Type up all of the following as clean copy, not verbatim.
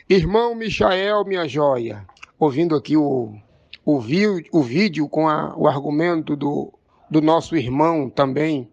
Irmão Michael, minha joia, ouvindo aqui o vídeo com o argumento do nosso irmão também,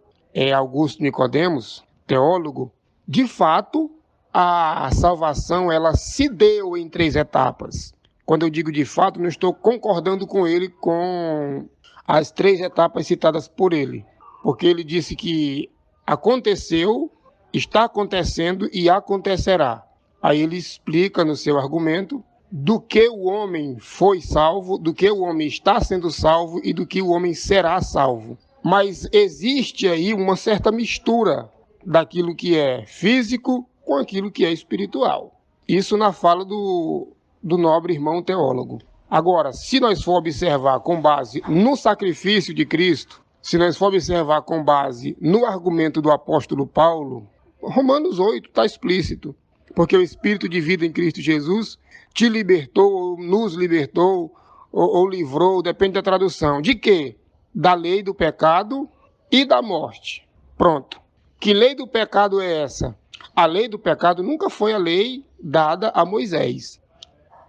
Augusto Nicodemos, teólogo, de fato, a salvação ela se deu em 3 etapas. Quando eu digo de fato, não estou concordando com ele com as 3 etapas citadas por ele, porque ele disse que aconteceu, está acontecendo e acontecerá. Aí ele explica no seu argumento do que o homem foi salvo, do que o homem está sendo salvo e do que o homem será salvo. Mas existe aí uma certa mistura daquilo que é físico com aquilo que é espiritual. Isso na fala do nobre irmão teólogo. Agora, se nós for observar com base no sacrifício de Cristo, se nós for observar com base no argumento do apóstolo Paulo, Romanos 8 está explícito. Porque o Espírito de vida em Cristo Jesus te libertou, ou nos libertou, ou livrou, depende da tradução. De quê? Da lei do pecado e da morte. Pronto. Que lei do pecado é essa? A lei do pecado nunca foi a lei dada a Moisés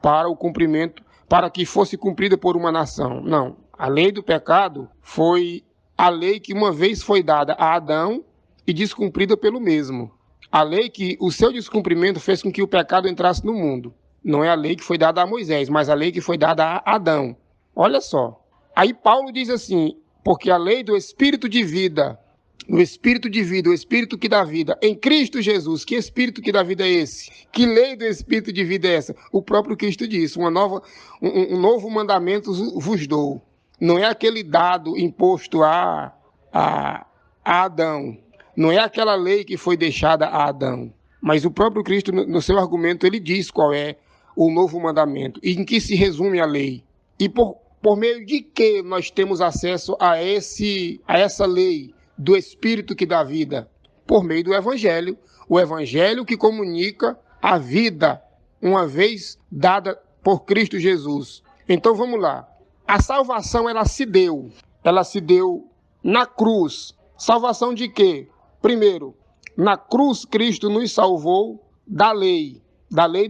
para o cumprimento, para que fosse cumprida por uma nação. Não. A lei do pecado foi a lei que uma vez foi dada a Adão e descumprida pelo mesmo. A lei que o seu descumprimento fez com que o pecado entrasse no mundo. Não é a lei que foi dada a Moisés, mas a lei que foi dada a Adão. Olha só. Aí Paulo diz assim, porque a lei do Espírito de vida, o Espírito de vida, o Espírito que dá vida, em Cristo Jesus, que Espírito que dá vida é esse? Que lei do Espírito de vida é essa? O próprio Cristo disse, um novo mandamento vos dou. Não é aquele dado imposto a Adão. Não é aquela lei que foi deixada a Adão, mas o próprio Cristo, no seu argumento, ele diz qual é o novo mandamento e em que se resume a lei. E por meio de que nós temos acesso a essa lei do Espírito que dá vida? Por meio do Evangelho. O Evangelho que comunica a vida, uma vez dada por Cristo Jesus. Então vamos lá. A salvação, ela se deu na cruz. Salvação de quê? Primeiro, na cruz Cristo nos salvou da lei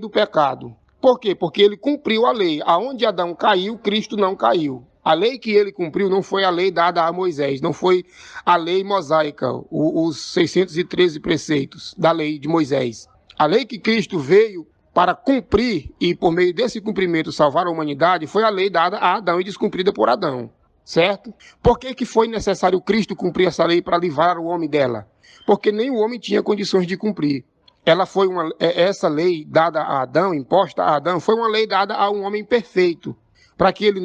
do pecado. Por quê? Porque ele cumpriu a lei. Aonde Adão caiu, Cristo não caiu. A lei que ele cumpriu não foi a lei dada a Moisés, não foi a lei mosaica, os 613 preceitos da lei de Moisés. A lei que Cristo veio para cumprir e por meio desse cumprimento salvar a humanidade foi a lei dada a Adão e descumprida por Adão. Certo? Por que foi necessário Cristo cumprir essa lei para livrar o homem dela? Porque nem o homem tinha condições de cumprir. Essa lei dada a Adão, imposta a Adão, foi uma lei dada a um homem perfeito, para que ele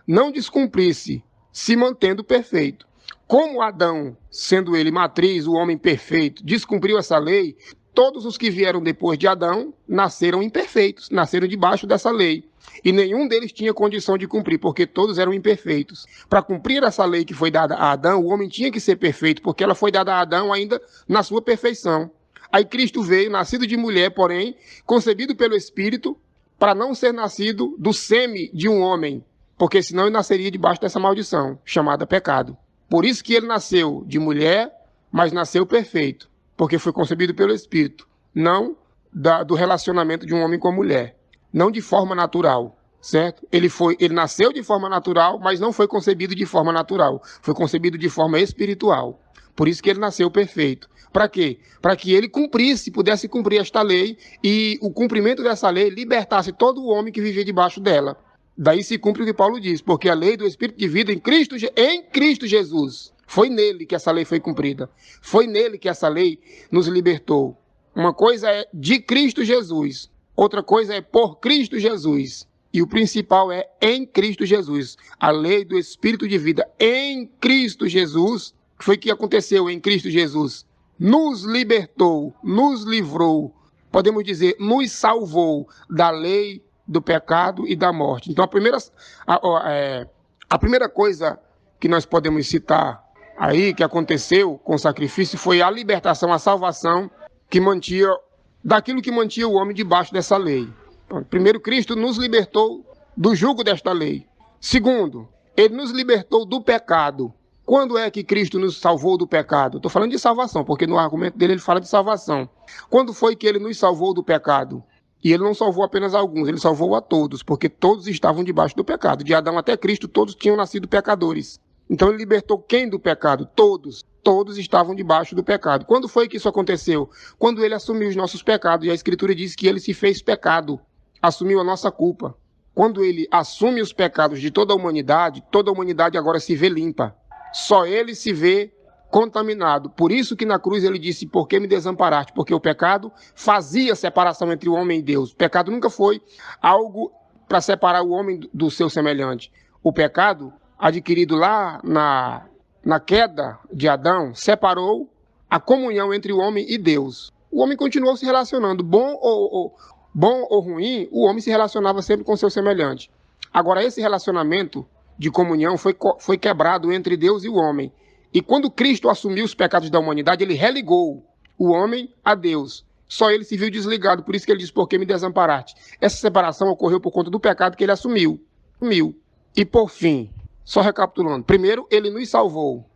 não descumprisse, se mantendo perfeito. Como Adão, sendo ele matriz, o homem perfeito, descumpriu essa lei, todos os que vieram depois de Adão nasceram imperfeitos, nasceram debaixo dessa lei. E nenhum deles tinha condição de cumprir, porque todos eram imperfeitos. Para cumprir essa lei que foi dada a Adão, o homem tinha que ser perfeito, porque ela foi dada a Adão ainda na sua perfeição. Aí Cristo veio, nascido de mulher, porém, concebido pelo Espírito, para não ser nascido do sêmen de um homem, porque senão ele nasceria debaixo dessa maldição, chamada pecado. Por isso que ele nasceu de mulher, mas nasceu perfeito, porque foi concebido pelo Espírito, não do relacionamento de um homem com a mulher. Não de forma natural, certo? Ele nasceu de forma natural, mas não foi concebido de forma natural. Foi concebido de forma espiritual. Por isso que ele nasceu perfeito. Para quê? Para que ele pudesse cumprir esta lei e o cumprimento dessa lei libertasse todo o homem que vivia debaixo dela. Daí se cumpre o que Paulo diz, porque a lei do Espírito de vida em Cristo Jesus, foi nele que essa lei foi cumprida. Foi nele que essa lei nos libertou. Uma coisa é de Cristo Jesus. Outra coisa é por Cristo Jesus. E o principal é em Cristo Jesus. A lei do Espírito de vida em Cristo Jesus. Foi o que aconteceu em Cristo Jesus. Nos libertou, nos livrou, podemos dizer, nos salvou da lei do pecado e da morte. Então a primeira coisa que nós podemos citar aí, que aconteceu com o sacrifício, foi a libertação, a salvação daquilo que mantinha o homem debaixo dessa lei. Então, primeiro, Cristo nos libertou do jugo desta lei. Segundo, ele nos libertou do pecado. Quando é que Cristo nos salvou do pecado? Estou falando de salvação, porque no argumento dele ele fala de salvação. Quando foi que ele nos salvou do pecado? E ele não salvou apenas alguns, ele salvou a todos, porque todos estavam debaixo do pecado. De Adão até Cristo, todos tinham nascido pecadores. Então ele libertou quem do pecado? Todos. Todos estavam debaixo do pecado. Quando foi que isso aconteceu? Quando ele assumiu os nossos pecados. E a Escritura diz que ele se fez pecado, assumiu a nossa culpa. Quando ele assume os pecados de toda a humanidade agora se vê limpa. Só ele se vê contaminado. Por isso que na cruz ele disse, por que me desamparaste? Porque o pecado fazia separação entre o homem e Deus. O pecado nunca foi algo para separar o homem do seu semelhante. O pecado, adquirido lá na queda de Adão, separou a comunhão entre o homem e Deus. O homem continuou se relacionando, bom ou ruim, o homem se relacionava sempre com seu semelhante. Agora, esse relacionamento de comunhão foi quebrado entre Deus e o homem. E quando Cristo assumiu os pecados da humanidade, ele religou o homem a Deus. Só ele se viu desligado, por isso que ele diz, por que me desamparaste? Essa separação ocorreu por conta do pecado que ele assumiu. E por fim, só recapitulando, primeiro ele nos salvou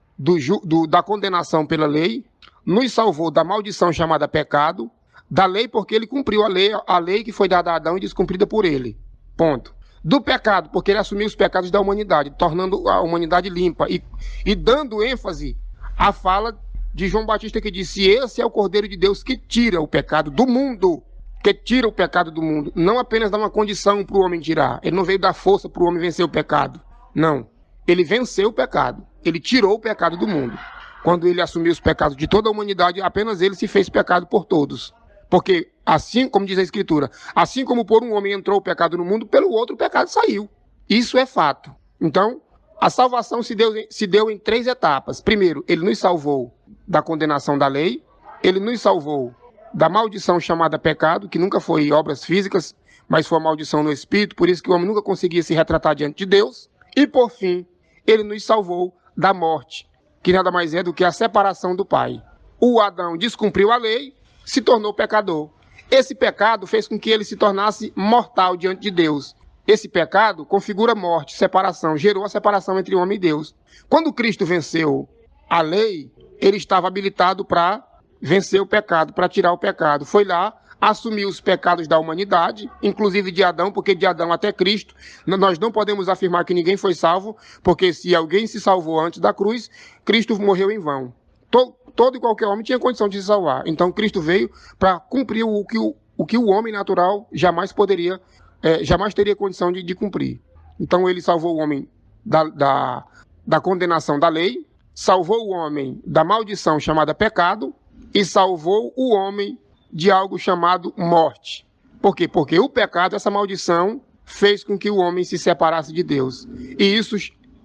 da condenação pela lei, nos salvou da maldição chamada pecado, da lei porque ele cumpriu a lei que foi dada a Adão e descumprida por ele. Ponto. Do pecado, porque ele assumiu os pecados da humanidade, tornando a humanidade limpa e dando ênfase à fala de João Batista que disse, esse é o Cordeiro de Deus que tira o pecado do mundo, não apenas dá uma condição para o homem tirar, ele não veio dar força para o homem vencer o pecado, não, ele venceu o pecado, ele tirou o pecado do mundo. Quando ele assumiu os pecados de toda a humanidade, apenas ele se fez pecado por todos. Porque, assim como diz a Escritura, assim como por um homem entrou o pecado no mundo, pelo outro o pecado saiu. Isso é fato. Então, a salvação se deu em 3 etapas. Primeiro, ele nos salvou da condenação da lei, ele nos salvou da maldição chamada pecado, que nunca foi obras físicas, mas foi a maldição no espírito, por isso que o homem nunca conseguia se retratar diante de Deus. E, por fim, ele nos salvou da morte, que nada mais é do que a separação do Pai. O Adão descumpriu a lei, se tornou pecador. Esse pecado fez com que ele se tornasse mortal diante de Deus. Esse pecado configura morte, separação, gerou a separação entre homem e Deus. Quando Cristo venceu a lei, ele estava habilitado para vencer o pecado, para tirar o pecado. Foi lá, assumiu os pecados da humanidade, inclusive de Adão, porque de Adão até Cristo, nós não podemos afirmar que ninguém foi salvo, porque se alguém se salvou antes da cruz, Cristo morreu em vão. Todo e qualquer homem tinha condição de se salvar. Então Cristo veio para cumprir o que o homem natural jamais teria condição de cumprir. Então ele salvou o homem da condenação da lei, salvou o homem da maldição chamada pecado e salvou o homem de algo chamado morte. Por quê? Porque o pecado, essa maldição, fez com que o homem se separasse de Deus. E isso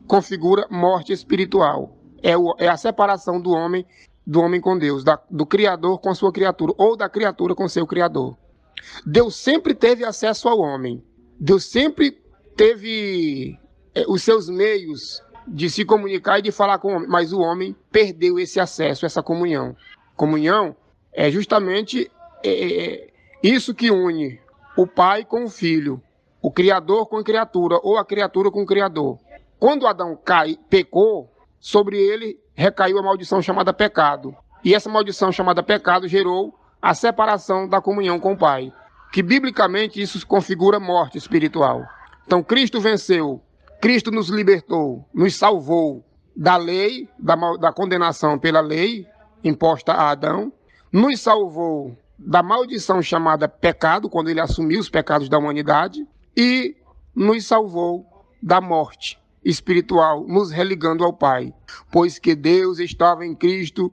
configura morte espiritual. É a separação do homem com Deus, do Criador com a sua criatura, ou da criatura com seu Criador. Deus sempre teve acesso ao homem. Deus sempre teve os seus meios de se comunicar e de falar com o homem, mas o homem perdeu esse acesso, essa comunhão. Comunhão é justamente isso que une o pai com o filho, o Criador com a criatura, ou a criatura com o Criador. Quando Adão pecou, sobre ele recaiu a maldição chamada pecado. E essa maldição chamada pecado gerou a separação da comunhão com o Pai. Que biblicamente isso configura morte espiritual. Então Cristo venceu, Cristo nos libertou, nos salvou da lei, da condenação pela lei imposta a Adão, nos salvou da maldição chamada pecado, quando ele assumiu os pecados da humanidade, e nos salvou da morte espiritual, nos religando ao Pai, pois que Deus estava em Cristo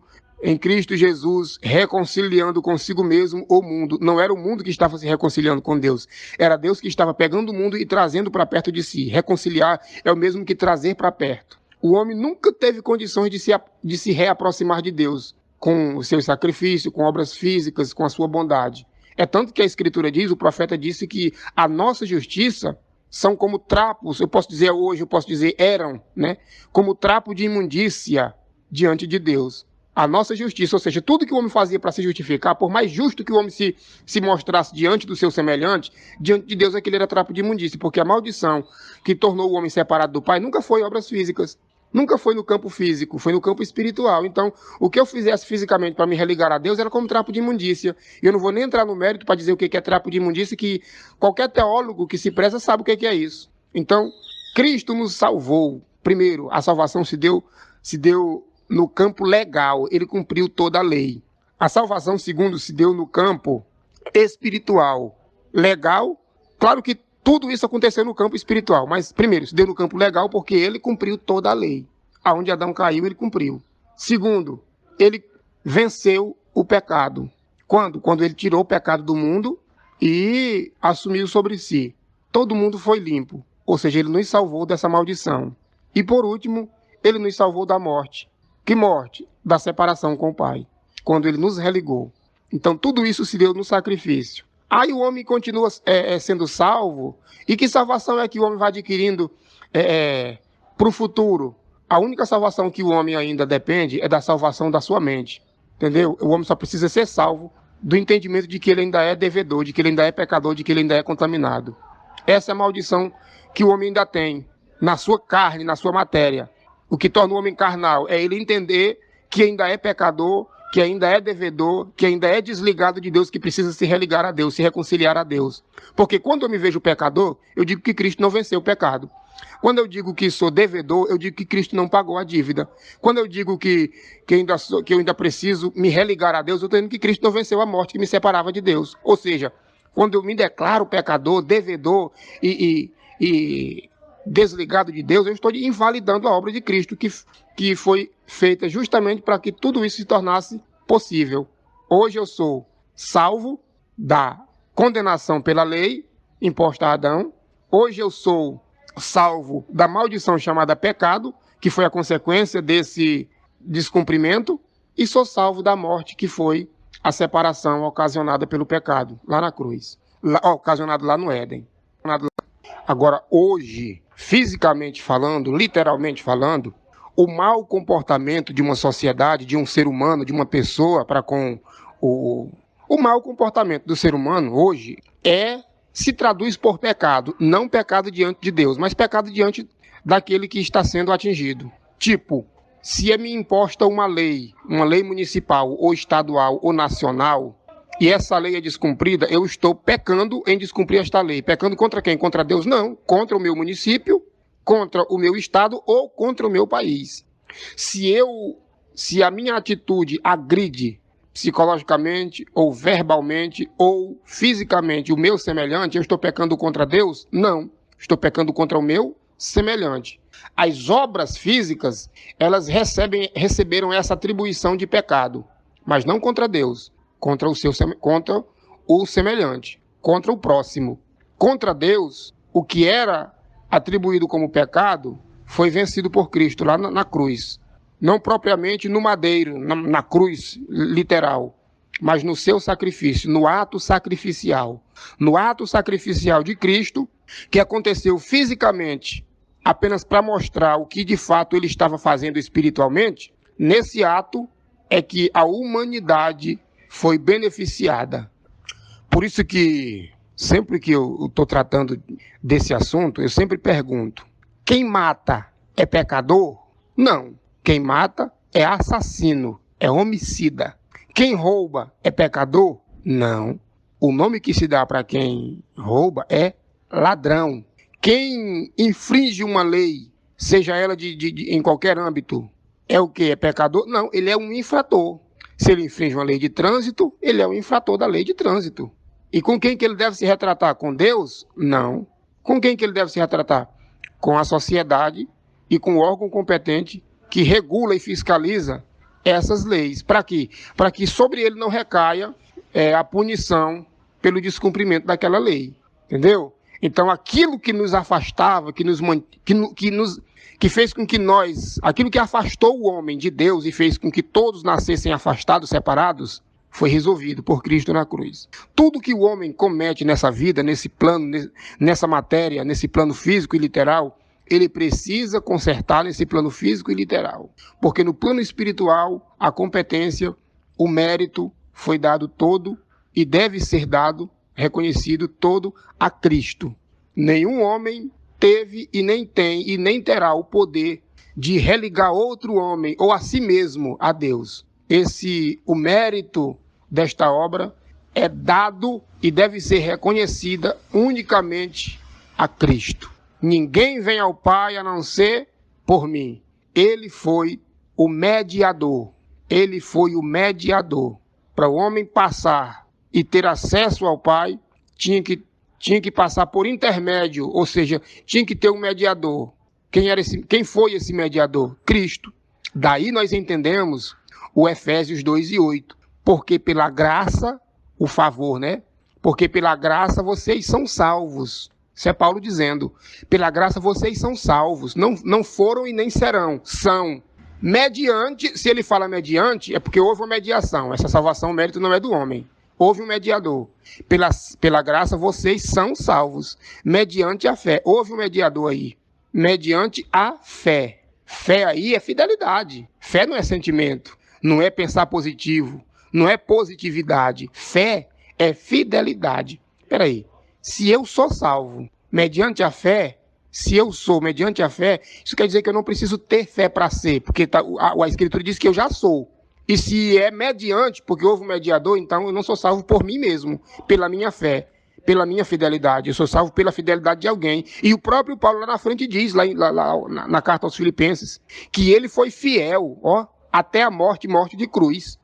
Jesus, reconciliando consigo mesmo o mundo. Não era o mundo que estava se reconciliando com Deus, era Deus que estava pegando o mundo e trazendo para perto de si. Reconciliar é o mesmo que trazer para perto. O homem nunca teve condições de se reaproximar de Deus, com o seu sacrifício, com obras físicas, com a sua bondade. É tanto que a Escritura diz, o profeta disse que a nossa justiça são como trapos, eu posso dizer eram, né? Como trapo de imundícia diante de Deus. A nossa justiça, ou seja, tudo que o homem fazia para se justificar, por mais justo que o homem se mostrasse diante do seu semelhante, diante de Deus aquele era trapo de imundícia, porque a maldição que tornou o homem separado do Pai nunca foi obras físicas, Nunca foi no campo físico, foi no campo espiritual. Então, o que eu fizesse fisicamente para me religar a Deus era como trapo de imundícia. E eu não vou nem entrar no mérito para dizer o que é trapo de imundícia, que qualquer teólogo que se preza sabe o que é isso. Então, Cristo nos salvou. Primeiro, a salvação se deu no campo legal, ele cumpriu toda a lei. A salvação, segundo, se deu no campo espiritual. Legal, claro que tudo isso aconteceu no campo espiritual, mas primeiro, se deu no campo legal porque ele cumpriu toda a lei. Aonde Adão caiu, ele cumpriu. Segundo, ele venceu o pecado. Quando? Quando ele tirou o pecado do mundo e assumiu sobre si. Todo mundo foi limpo, ou seja, ele nos salvou dessa maldição. E por último, ele nos salvou da morte. Que morte? Da separação com o Pai, quando ele nos religou. Então tudo isso se deu no sacrifício. Aí o homem continua sendo salvo. E que salvação é que o homem vai adquirindo para o futuro? A única salvação que o homem ainda depende é da salvação da sua mente. Entendeu? O homem só precisa ser salvo do entendimento de que ele ainda é devedor, de que ele ainda é pecador, de que ele ainda é contaminado. Essa é a maldição que o homem ainda tem na sua carne, na sua matéria. O que torna o homem carnal é ele entender que ainda é pecador, que ainda é devedor, que ainda é desligado de Deus, que precisa se religar a Deus, se reconciliar a Deus. Porque quando eu me vejo pecador, eu digo que Cristo não venceu o pecado. Quando eu digo que sou devedor, eu digo que Cristo não pagou a dívida. Quando eu digo que eu ainda preciso me religar a Deus, eu estou dizendo que Cristo não venceu a morte que me separava de Deus. Ou seja, quando eu me declaro pecador, devedor e desligado de Deus, eu estou invalidando a obra de Cristo, que foi feita justamente para que tudo isso se tornasse possível. Hoje eu sou salvo da condenação pela lei imposta a Adão. Hoje eu sou salvo da maldição chamada pecado, que foi a consequência desse descumprimento, e sou salvo da morte, que foi a separação ocasionada pelo pecado, lá na cruz, ocasionado lá no Éden. Agora, hoje, fisicamente falando, literalmente falando, o mau comportamento de uma sociedade, de um ser humano, de uma pessoa para com o mau comportamento do ser humano hoje se traduz por pecado, não pecado diante de Deus, mas pecado diante daquele que está sendo atingido. Tipo, se é me imposta uma lei municipal ou estadual ou nacional, e essa lei é descumprida, eu estou pecando em descumprir esta lei. Pecando contra quem? Contra Deus? Não. Contra o meu município, contra o meu estado ou contra o meu país. Se a minha atitude agride psicologicamente ou verbalmente ou fisicamente o meu semelhante, eu estou pecando contra Deus? Não. Estou pecando contra o meu semelhante. As obras físicas, elas receberam essa atribuição de pecado, mas não contra Deus. Contra o semelhante, contra o próximo. Contra Deus, o que era atribuído como pecado foi vencido por Cristo lá na cruz. Não propriamente no madeiro, na cruz literal, mas no seu sacrifício, no ato sacrificial. No ato sacrificial de Cristo, que aconteceu fisicamente apenas para mostrar o que de fato ele estava fazendo espiritualmente, nesse ato é que a humanidade foi beneficiada. Por isso que, sempre que eu estou tratando desse assunto, eu sempre pergunto, quem mata é pecador? Não. Quem mata é assassino, é homicida. Quem rouba é pecador? Não. O nome que se dá para quem rouba é ladrão. Quem infringe uma lei, seja ela em qualquer âmbito, é o que? É pecador? Não, ele é um infrator. Se ele infringe uma lei de trânsito, ele é um infrator da lei de trânsito. E com quem que ele deve se retratar? Com Deus? Não. Com quem que ele deve se retratar? Com a sociedade e com o órgão competente que regula e fiscaliza essas leis. Para quê? Para que sobre ele não recaia a punição pelo descumprimento daquela lei. Entendeu? Então, aquilo que nos afastava, que fez com que aquilo que afastou o homem de Deus e fez com que todos nascessem afastados, separados, foi resolvido por Cristo na cruz. Tudo que o homem comete nessa vida, nesse plano, nessa matéria, nesse plano físico e literal, ele precisa consertar nesse plano físico e literal. Porque no plano espiritual, a competência, o mérito foi dado todo e deve ser dado, reconhecido todo a Cristo. Nenhum homem teve e nem tem e nem terá o poder de religar outro homem ou a si mesmo a Deus. O mérito desta obra é dado e deve ser reconhecida unicamente a Cristo. Ninguém vem ao Pai a não ser por mim. Ele foi o mediador. Ele foi o mediador. Para o homem passar e ter acesso ao Pai, tinha que passar por intermédio, ou seja, tinha que ter um mediador. Quem foi esse mediador? Cristo. Daí nós entendemos o Efésios 2:8. Porque pela graça, o favor, né? Porque pela graça vocês são salvos. Isso é Paulo dizendo. Pela graça vocês são salvos. Não foram e nem serão. São. Mediante, se ele fala mediante, é porque houve uma mediação. Essa salvação, o mérito não é do homem. Houve um mediador. Pela graça vocês são salvos. Mediante a fé. Houve um mediador aí. Mediante a fé. Fé aí é fidelidade. Fé não é sentimento. Não é pensar positivo. Não é positividade. Fé é fidelidade. Espera aí. Se eu sou salvo mediante a fé, se eu sou mediante a fé, isso quer dizer que eu não preciso ter fé para ser, porque a Escritura diz que eu já sou. E se é mediante, porque houve um mediador, então eu não sou salvo por mim mesmo, pela minha fé, pela minha fidelidade. Eu sou salvo pela fidelidade de alguém. E o próprio Paulo lá na frente diz, na carta aos Filipenses, que ele foi fiel, até a morte de cruz.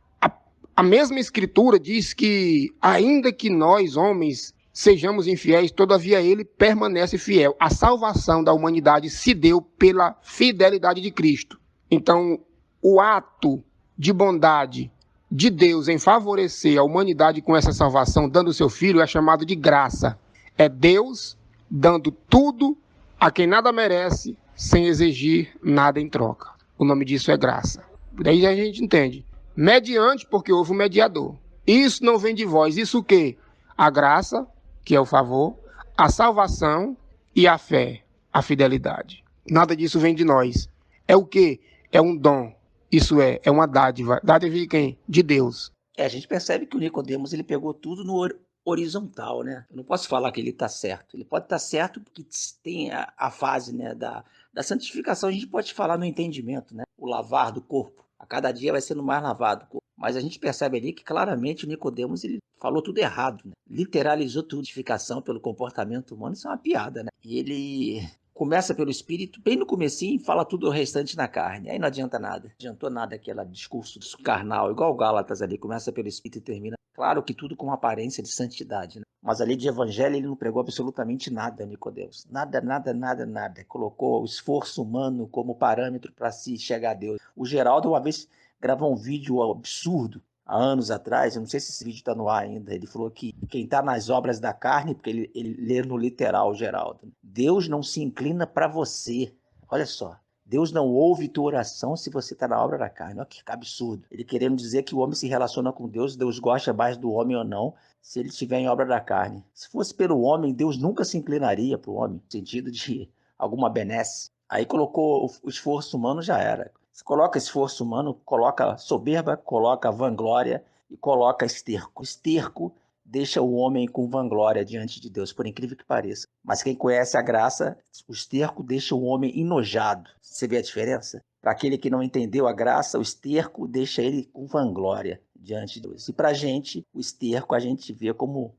A mesma Escritura diz que, ainda que nós, homens, sejamos infiéis, todavia ele permanece fiel. A salvação da humanidade se deu pela fidelidade de Cristo. Então, o ato de bondade de Deus em favorecer a humanidade com essa salvação, dando o seu Filho, é chamado de graça. É Deus dando tudo a quem nada merece, sem exigir nada em troca. O nome disso é graça. Daí a gente entende. Mediante, porque houve um mediador. Isso não vem de vós. Isso o quê? A graça, que é o favor, a salvação e a fé, a fidelidade. Nada disso vem de nós. É o quê? É um dom. Isso é uma dádiva. Dádiva de quem? De Deus. A gente percebe que o Nicodemos ele pegou tudo no horizontal, né? Eu não posso falar que ele está certo. Ele pode estar certo porque tem a fase, né, da santificação. A gente pode falar no entendimento, né? O lavar do corpo. A cada dia vai sendo mais lavado. Mas a gente percebe ali que claramente o Nicodemos ele falou tudo errado, né? Literalizou tudo. Santificação pelo comportamento humano, isso é uma piada, né? E ele começa pelo espírito, bem no comecinho, fala tudo o restante na carne. Aí não adianta nada. Não adiantou nada aquele discurso carnal, igual o Gálatas ali, começa pelo espírito e termina. Claro que tudo com aparência de santidade, né? Mas ali de evangelho ele não pregou absolutamente nada, Nicodemos. Nada. Colocou o esforço humano como parâmetro para se chegar a Deus. O Geraldo uma vez gravou um vídeo absurdo, há anos atrás, eu não sei se esse vídeo está no ar ainda, ele falou que quem está nas obras da carne, porque ele lê no literal, Geraldo, Deus não se inclina para você. Olha só. Deus não ouve tua oração se você está na obra da carne. Olha que absurdo. Ele querendo dizer que o homem se relaciona com Deus, Deus gosta mais do homem ou não, se ele estiver em obra da carne. Se fosse pelo homem, Deus nunca se inclinaria para o homem, no sentido de alguma benesse. Aí colocou o esforço humano, já era. Se coloca esforço humano, coloca soberba, coloca vanglória e coloca esterco. Esterco deixa o homem com vanglória diante de Deus, por incrível que pareça. Mas quem conhece a graça, o esterco deixa o homem enojado. Você vê a diferença? Para aquele que não entendeu a graça, o esterco deixa ele com vanglória diante de Deus. E para a gente, o esterco a gente vê como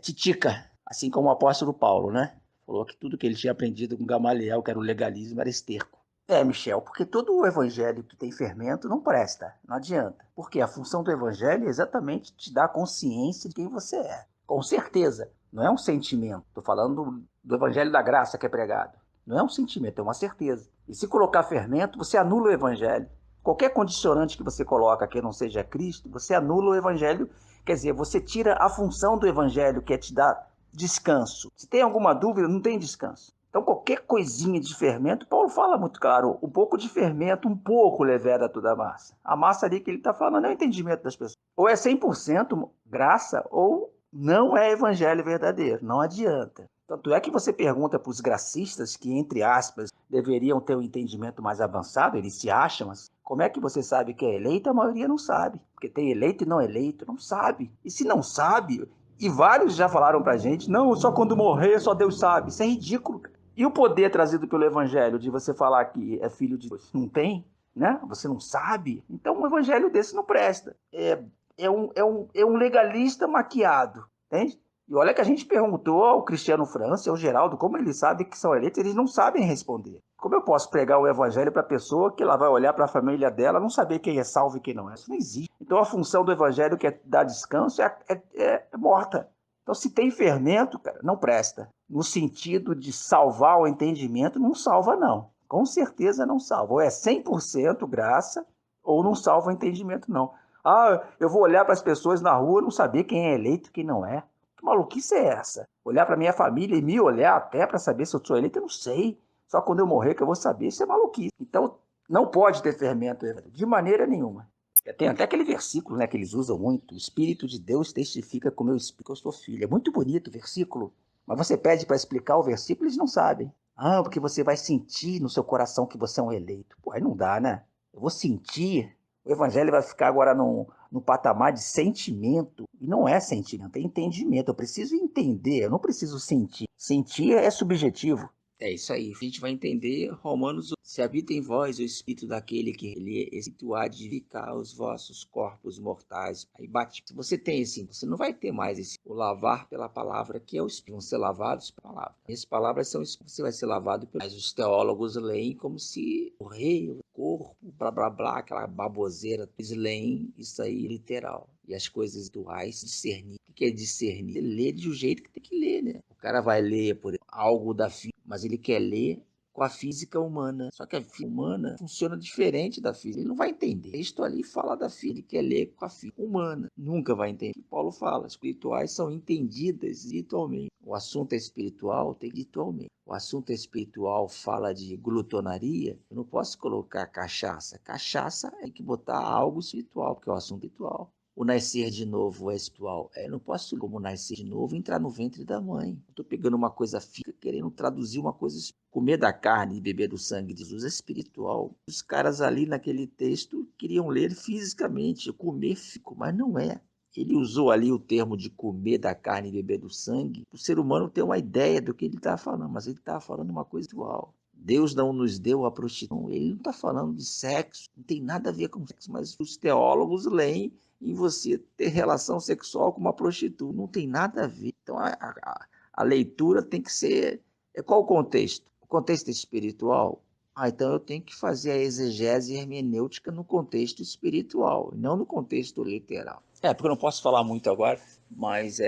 titica, assim como o apóstolo Paulo, né? Falou que tudo que ele tinha aprendido com Gamaliel, que era o legalismo, era esterco. Michel, porque todo o evangelho que tem fermento não presta, não adianta. Porque a função do evangelho é exatamente te dar consciência de quem você é. Com certeza, não é um sentimento. Estou falando do evangelho da graça que é pregado. Não é um sentimento, é uma certeza. E se colocar fermento, você anula o evangelho. Qualquer condicionante que você coloca que não seja Cristo, você anula o evangelho. Quer dizer, você tira a função do evangelho, que é te dar descanso. Se tem alguma dúvida, não tem descanso. Então, qualquer coisinha de fermento, Paulo fala muito claro, um pouco de fermento, um pouco leveda toda a massa. A massa ali que ele está falando é o entendimento das pessoas. Ou é 100% graça, ou não é evangelho verdadeiro. Não adianta. Tanto é que você pergunta para os gracistas, que, entre aspas, deveriam ter um entendimento mais avançado, eles se acham, mas como é que você sabe que é eleito? A maioria não sabe. Porque tem eleito e não eleito, não sabe. E se não sabe, e vários já falaram para a gente, não, só quando morrer, só Deus sabe. Isso é ridículo, cara. E o poder trazido pelo evangelho de você falar que é filho de Deus? Não tem, né? Você não sabe? Então um evangelho desse não presta. É um legalista maquiado, entende? E olha que a gente perguntou ao Cristiano França, ao Geraldo, como eles sabem que são eleitos, eles não sabem responder. Como eu posso pregar o evangelho para a pessoa que ela vai olhar para a família dela, não saber quem é salvo e quem não é? Isso não existe. Então a função do evangelho, que é dar descanso, é morta. Então se tem fermento, cara, não presta. No sentido de salvar o entendimento, não salva não. Com certeza não salva. Ou é 100% graça, ou não salva o entendimento não. Ah, eu vou olhar para as pessoas na rua e não saber quem é eleito e quem não é. Que maluquice é essa? Olhar para minha família e me olhar até para saber se eu sou eleito, eu não sei. Só quando eu morrer que eu vou saber, isso é maluquice. Então, não pode ter fermento, de maneira nenhuma. Tem até aquele versículo, né, que eles usam muito. O Espírito de Deus testifica com o meu espírito que eu sou filho. É muito bonito o versículo. Mas você pede para explicar o versículo, eles não sabem. Ah, porque você vai sentir no seu coração que você é um eleito. Pô, aí não dá, né? Eu vou sentir. O evangelho vai ficar agora no patamar de sentimento. E não é sentimento, é entendimento. Eu preciso entender, eu não preciso sentir. Sentir é subjetivo. É isso aí. A gente vai entender Romanos. Se habita em vós o espírito daquele que ele espírito há de vivificar os vossos corpos mortais. Aí bate. Se você tem esse, você não vai ter mais esse o lavar pela palavra, que é o espírito. Vão ser lavados pela palavra. Essas palavras são você vai ser lavado pelo. Mas os teólogos leem como se o rei, o corpo, blá blá blá, aquela baboseira. Eles leem isso aí literal. E as coisas duais, discernir. O que é discernir? Ler de um jeito que tem que ler, né? O cara vai ler por algo da física, mas ele quer ler com a física humana. Só que a física humana funciona diferente da física. Ele não vai entender. Isto ali fala da física, ele quer ler com a física humana. Nunca vai entender. O Paulo fala, as espirituais são entendidas espiritualmente. O assunto é espiritual, tem espiritualmente. O assunto espiritual fala de glutonaria. Eu não posso colocar cachaça. Cachaça é que botar algo espiritual, porque é o assunto espiritual. O nascer de novo é espiritual. Eu não posso, como nascer de novo, entrar no ventre da mãe. Estou pegando uma coisa física, querendo traduzir uma coisa espiritual. Comer da carne e beber do sangue de Jesus é espiritual. Os caras ali naquele texto queriam ler fisicamente, comer físico, mas não é. Ele usou ali o termo de comer da carne e beber do sangue. O ser humano tem uma ideia do que ele está falando, mas ele está falando uma coisa igual. Deus não nos deu a prostituição. Ele não está falando de sexo, não tem nada a ver com sexo, mas os teólogos leem em você ter relação sexual com uma prostituta. Não tem nada a ver. Então a leitura tem que ser... Qual o contexto? O contexto espiritual? Então eu tenho que fazer a exegese hermenêutica no contexto espiritual, não no contexto literal. Porque eu não posso falar muito agora, mas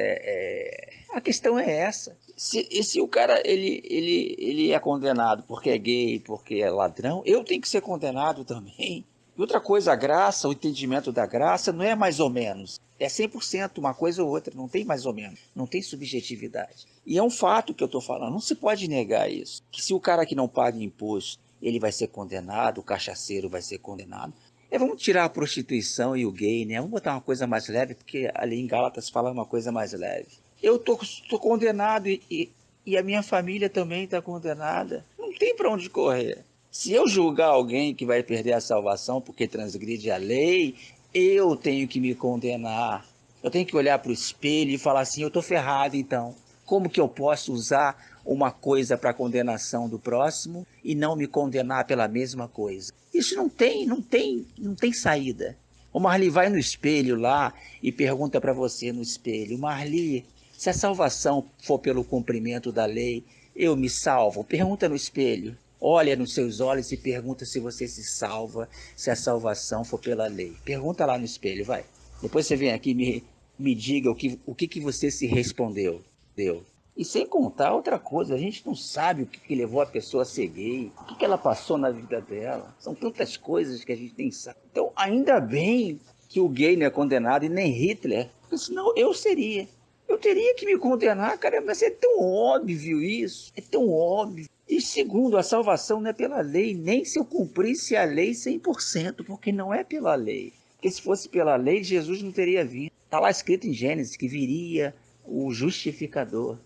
a questão é essa. Se o cara ele é condenado porque é gay, porque é ladrão, eu tenho que ser condenado também. E outra coisa, a graça, o entendimento da graça não é mais ou menos. É 100% uma coisa ou outra, não tem mais ou menos, não tem subjetividade. E é um fato que eu estou falando, não se pode negar isso. Que se o cara que não paga imposto, ele vai ser condenado, o cachaceiro vai ser condenado. Vamos tirar a prostituição e o gay, né? Vamos botar uma coisa mais leve, porque ali em Gálatas fala uma coisa mais leve. Eu tô condenado e a minha família também está condenada. Não tem para onde correr. Se eu julgar alguém que vai perder a salvação porque transgride a lei, eu tenho que me condenar. Eu tenho que olhar para o espelho e falar assim, eu estou ferrado então. Como que eu posso usar uma coisa para condenação do próximo e não me condenar pela mesma coisa? Isso não tem saída. O Marli vai no espelho lá e pergunta para você no espelho, Marli, se a salvação for pelo cumprimento da lei, eu me salvo? Pergunta no espelho. Olha nos seus olhos e pergunta se você se salva, se a salvação for pela lei. Pergunta lá no espelho, vai. Depois você vem aqui e me diga o que você se respondeu. Deu. E sem contar outra coisa, a gente não sabe o que levou a pessoa a ser gay, o que ela passou na vida dela. São tantas coisas que a gente nem sabe. Então, ainda bem que o gay não é condenado e nem Hitler, porque senão eu seria. Eu teria que me condenar, cara, mas é tão óbvio isso, é tão óbvio. E segundo, a salvação não é pela lei, nem se eu cumprisse a lei 100%, porque não é pela lei. Porque se fosse pela lei, Jesus não teria vindo. Está lá escrito em Gênesis que viria o justificador.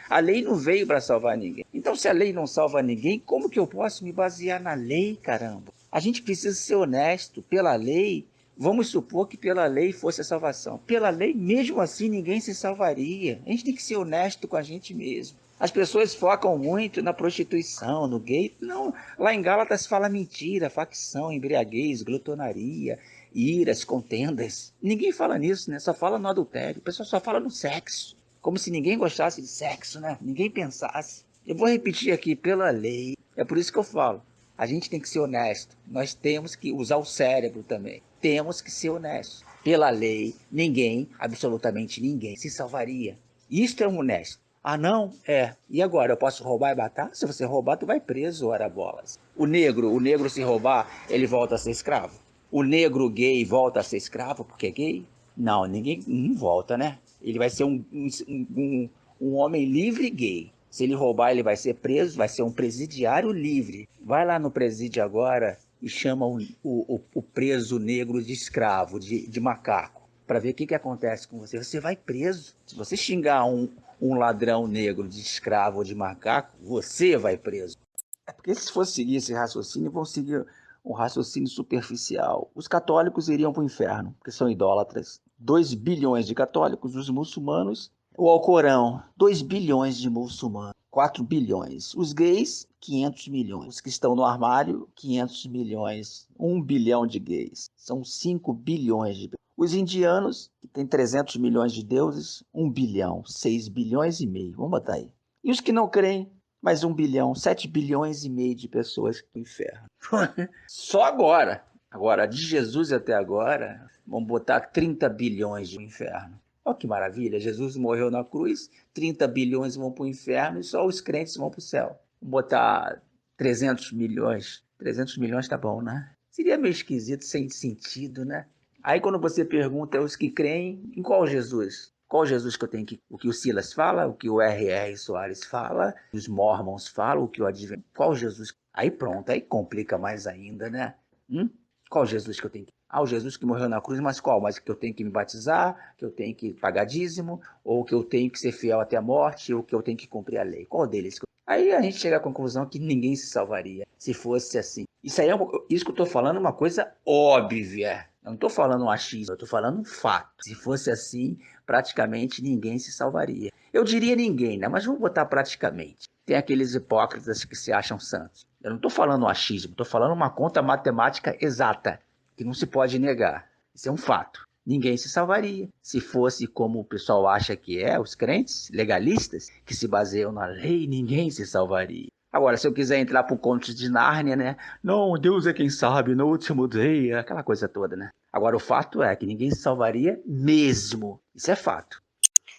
A lei não veio para salvar ninguém. Então, se a lei não salva ninguém, como que eu posso me basear na lei, caramba? A gente precisa ser honesto. Pela lei, vamos supor que pela lei fosse a salvação. Pela lei, mesmo assim, ninguém se salvaria. A gente tem que ser honesto com a gente mesmo. As pessoas focam muito na prostituição, no gay. Não, lá em Gálatas fala mentira, facção, embriaguez, glutonaria, iras, contendas. Ninguém fala nisso, né? Só fala no adultério. O pessoal só fala no sexo. Como se ninguém gostasse de sexo, né? Ninguém pensasse. Eu vou repetir aqui, pela lei. É por isso que eu falo. A gente tem que ser honesto. Nós temos que usar o cérebro também. Temos que ser honestos. Pela lei, ninguém, absolutamente ninguém, se salvaria. Isto é um honesto. Ah, não? É. E agora? Eu posso roubar e matar? Se você roubar, tu vai preso, ora bolas. O negro se roubar, ele volta a ser escravo. O negro gay volta a ser escravo porque é gay? Não, ninguém não volta, né? Ele vai ser um homem livre gay. Se ele roubar, ele vai ser preso, vai ser um presidiário livre. Vai lá no presídio agora e chama o preso negro de escravo, de macaco, para ver o que acontece com você. Você vai preso. Se você xingar um ladrão negro de escravo ou de macaco, você vai preso. É porque se for seguir esse raciocínio, vão seguir um raciocínio superficial. Os católicos iriam para o inferno, porque são idólatras. 2 bilhões de católicos, os muçulmanos, o Alcorão, 2 bilhões de muçulmanos, 4 bilhões. Os gays, 500 milhões. Os que estão no armário, 500 milhões. 1 bilhão de gays. São 5 bilhões de gays. Os indianos, que tem 300 milhões de deuses, 1 bilhão, 6 bilhões e meio. Vamos botar aí. E os que não creem, mais 1 bilhão, 7 bilhões e meio de pessoas no inferno. Só agora. Agora, de Jesus até agora, vamos botar 30 bilhões de inferno. Olha que maravilha, Jesus morreu na cruz, 30 bilhões vão para o inferno e só os crentes vão para o céu. Vamos botar 300 milhões. 300 milhões tá bom, né? Seria meio esquisito, sem sentido, né? Aí quando você pergunta os que creem, em qual Jesus? Qual Jesus que eu tenho que... O que o Silas fala, o que o R.R. Soares fala, os Mormons falam, o que o Advent... Qual Jesus? Aí pronto, aí complica mais ainda, né? Qual Jesus que eu tenho que... Ah, o Jesus que morreu na cruz, mas qual? Mas que eu tenho que me batizar, que eu tenho que pagar dízimo, ou que eu tenho que ser fiel até a morte, ou que eu tenho que cumprir a lei? Qual deles? Aí a gente chega à conclusão que ninguém se salvaria se fosse assim. Isso aí isso que eu estou falando é uma coisa óbvia. Eu não estou falando um achismo, eu estou falando um fato. Se fosse assim, praticamente ninguém se salvaria. Eu diria ninguém, né? Mas vamos botar praticamente. Tem aqueles hipócritas que se acham santos. Eu não estou falando um achismo, estou falando uma conta matemática exata, que não se pode negar. Isso é um fato. Ninguém se salvaria. Se fosse como o pessoal acha que é, os crentes legalistas, que se baseiam na lei, ninguém se salvaria. Agora, se eu quiser entrar pro conto de Nárnia, né? Não, Deus é quem sabe, no último dia, aquela coisa toda, né? Agora, o fato é que ninguém se salvaria mesmo. Isso é fato.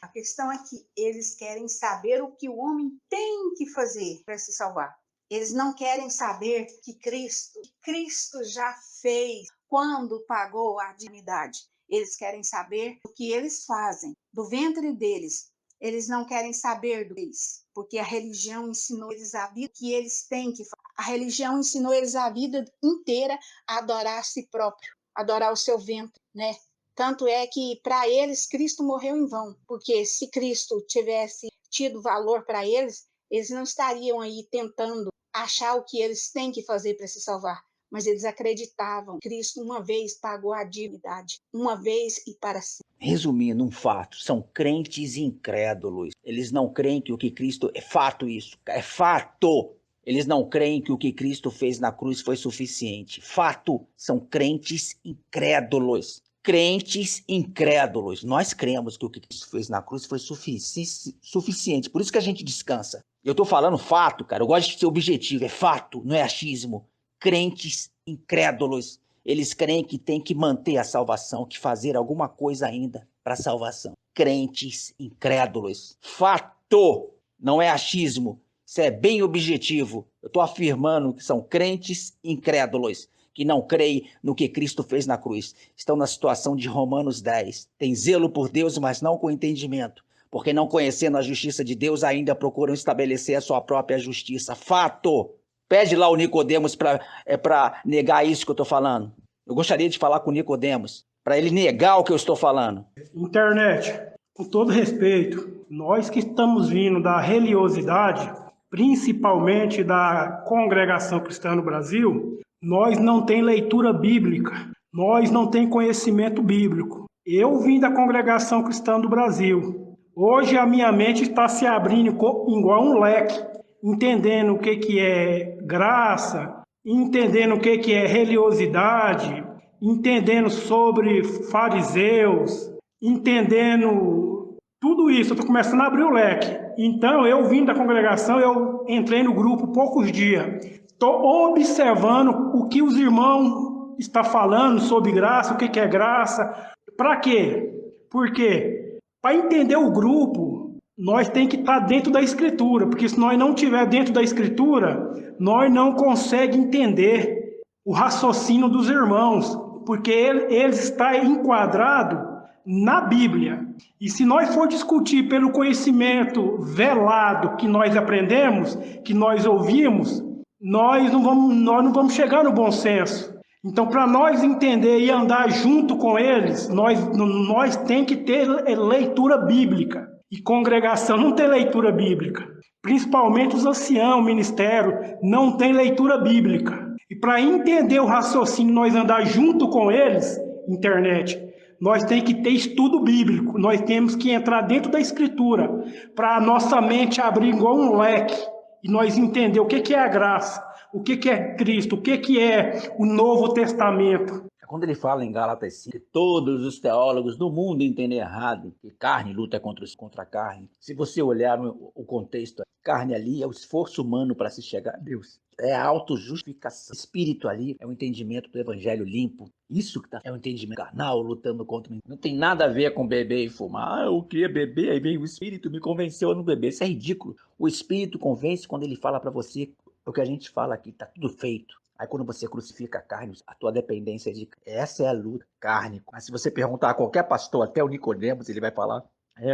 A questão é que eles querem saber o que o homem tem que fazer para se salvar. Eles não querem saber que Cristo já fez quando pagou a divindade. Eles querem saber o que eles fazem do ventre deles. Eles não querem saber do deles, porque a religião ensinou eles a vida que eles têm que fazer. A religião ensinou eles a vida inteira a adorar a si próprio, adorar o seu ventre, né? Tanto é que, para eles, Cristo morreu em vão, porque se Cristo tivesse tido valor para eles, eles não estariam aí tentando achar o que eles têm que fazer para se salvar. Mas eles acreditavam que Cristo uma vez pagou a divindade, uma vez e para sempre. Resumindo, um fato, são crentes incrédulos. Eles não creem que o que Cristo... É fato isso, é fato! Eles não creem que o que Cristo fez na cruz foi suficiente. Fato, são crentes incrédulos. Crentes incrédulos. Nós cremos que o que Cristo fez na cruz foi suficiente. Por isso que a gente descansa. Eu tô falando fato, cara. Eu gosto de ser objetivo. É fato, não é achismo. Crentes incrédulos. Eles creem que tem que manter a salvação, que fazer alguma coisa ainda para a salvação. Crentes incrédulos. Fato, não é achismo. Isso é bem objetivo. Eu tô afirmando que são crentes incrédulos, que não creem no que Cristo fez na cruz. Estão na situação de Romanos 10. Tem zelo por Deus, mas não com entendimento. Porque não conhecendo a justiça de Deus, ainda procuram estabelecer a sua própria justiça. Fato! Pede lá o Nicodemos para negar isso que eu estou falando. Eu gostaria de falar com o Nicodemos, para ele negar o que eu estou falando. Internet, com todo respeito, nós que estamos vindo da religiosidade, principalmente da congregação cristã no Brasil, nós não tem leitura bíblica, nós não tem conhecimento bíblico. Eu vim da congregação cristã do Brasil. Hoje a minha mente está se abrindo igual um leque, entendendo o que é graça, entendendo o que é religiosidade, entendendo sobre fariseus, entendendo tudo isso. Eu estou começando a abrir o leque. Então, eu vim da congregação, eu entrei no grupo poucos dias. Estou observando o que os irmãos estão falando sobre graça, o que é graça. Para quê? Por quê? Para entender o grupo, nós tem que estar dentro da Escritura, porque se nós não estiver dentro da Escritura, nós não conseguimos entender o raciocínio dos irmãos, porque ele está enquadrado na Bíblia. E se nós for discutir pelo conhecimento velado que nós aprendemos, que nós ouvimos, nós não vamos chegar no bom senso. Então, para nós entender e andar junto com eles, nós tem que ter leitura bíblica. E congregação não tem leitura bíblica. Principalmente os anciãos, o ministério, não tem leitura bíblica. E para entender o raciocínio, nós andar junto com eles, internet, nós temos que ter estudo bíblico. Nós temos que entrar dentro da Escritura para a nossa mente abrir igual um leque e nós entender o que é a graça, o que é Cristo, o que é o Novo Testamento. Quando ele fala em Gálatas 5, que todos os teólogos do mundo entendem errado, que carne luta contra a carne. Se você olhar o contexto, a carne ali é o esforço humano para se chegar a Deus. É a autojustificação. O espírito ali é o entendimento do evangelho limpo. Isso que é o entendimento carnal, lutando contra o... Não tem nada a ver com beber e fumar. Ah, o que é beber? Aí vem o espírito, me convenceu a não beber. Isso é ridículo. O espírito convence quando ele fala para você o que a gente fala aqui, tá tudo feito. Aí quando você crucifica a carne, a tua dependência de... Essa é a luta, carne. Mas se você perguntar a qualquer pastor, até o Nicodemos, ele vai falar...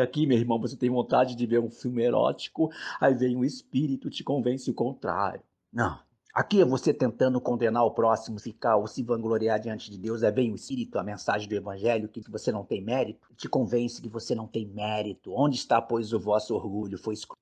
aqui, meu irmão, você tem vontade de ver um filme erótico, aí vem um espírito te convence o contrário. Não. Aqui é você tentando condenar o próximo, ficar ou se vangloriar diante de Deus. Aí vem o espírito, a mensagem do evangelho, que você não tem mérito, te convence que você não tem mérito. Onde está, pois, o vosso orgulho?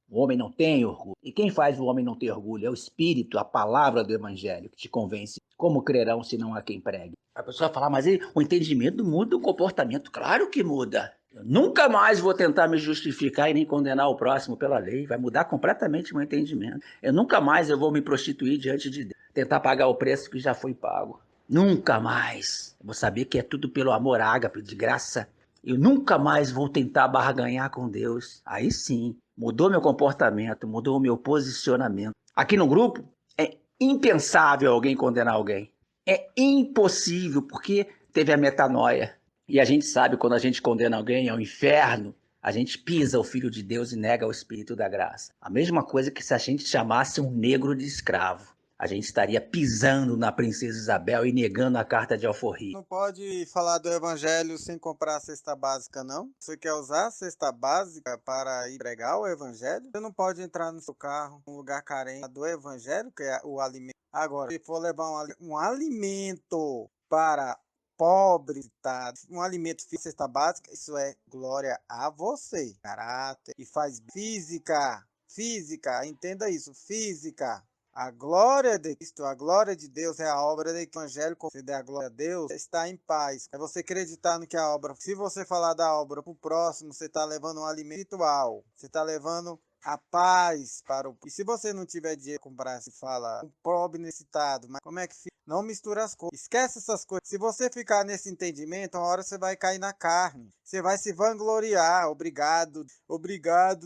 O homem não tem orgulho. E quem faz o homem não ter orgulho? É o espírito, a palavra do evangelho, que te convence. Como crerão se não há quem pregue? A pessoa vai falar, mas o entendimento muda o comportamento. Claro que muda. Eu nunca mais vou tentar me justificar e nem condenar o próximo pela lei. Vai mudar completamente o meu entendimento. Eu nunca mais vou me prostituir diante de Deus. Tentar pagar o preço que já foi pago. Nunca mais. Eu vou saber que é tudo pelo amor ágape, de graça. Eu nunca mais vou tentar barganhar com Deus. Aí sim, mudou meu comportamento, mudou o meu posicionamento. Aqui no grupo, é impensável alguém condenar alguém. É impossível, porque teve a metanoia. E a gente sabe, quando a gente condena alguém ao inferno, a gente pisa o Filho de Deus e nega o Espírito da graça. A mesma coisa que se a gente chamasse um negro de escravo. A gente estaria pisando na princesa Isabel e negando a carta de alforria. Não pode falar do evangelho sem comprar a cesta básica, não? Você quer usar a cesta básica para ir pregar o evangelho? Você não pode entrar no seu carro, num lugar carente do evangelho, que é o alimento. Agora, se for levar um alimento para pobre, tá? Um alimento cesta básica, isso é glória a você, caráter, e faz física, entenda isso, física. A glória de Cristo, a glória de Deus é a obra do evangelho. Se der a glória a Deus, está em paz. É você acreditar no que a obra. Se você falar da obra para o próximo, você está levando um alimento espiritual. Você está levando a paz para o... E se você não tiver dinheiro para comprar, se fala um pobre necessitado, mas como é que fica? Não mistura as coisas. Esquece essas coisas. Se você ficar nesse entendimento, uma hora você vai cair na carne. Você vai se vangloriar. Obrigado,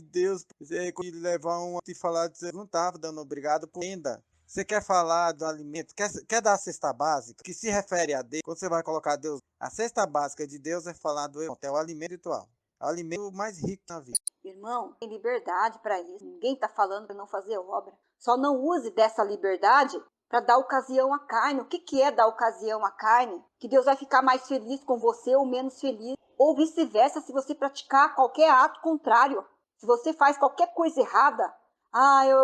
Deus, por levar e falar de você não estava dando obrigado por renda. Você quer falar do alimento, quer dar a cesta básica, que se refere a Deus. Quando você vai colocar Deus, a cesta básica de Deus é falar do é o alimento ritual. É o alimento mais rico na vida. Irmão, tem liberdade para isso. Ninguém está falando para não fazer obra. Só não use dessa liberdade para dar ocasião à carne. O que é dar ocasião à carne? Que Deus vai ficar mais feliz com você ou menos feliz. Ou vice-versa, se você praticar qualquer ato contrário. Se você faz qualquer coisa errada,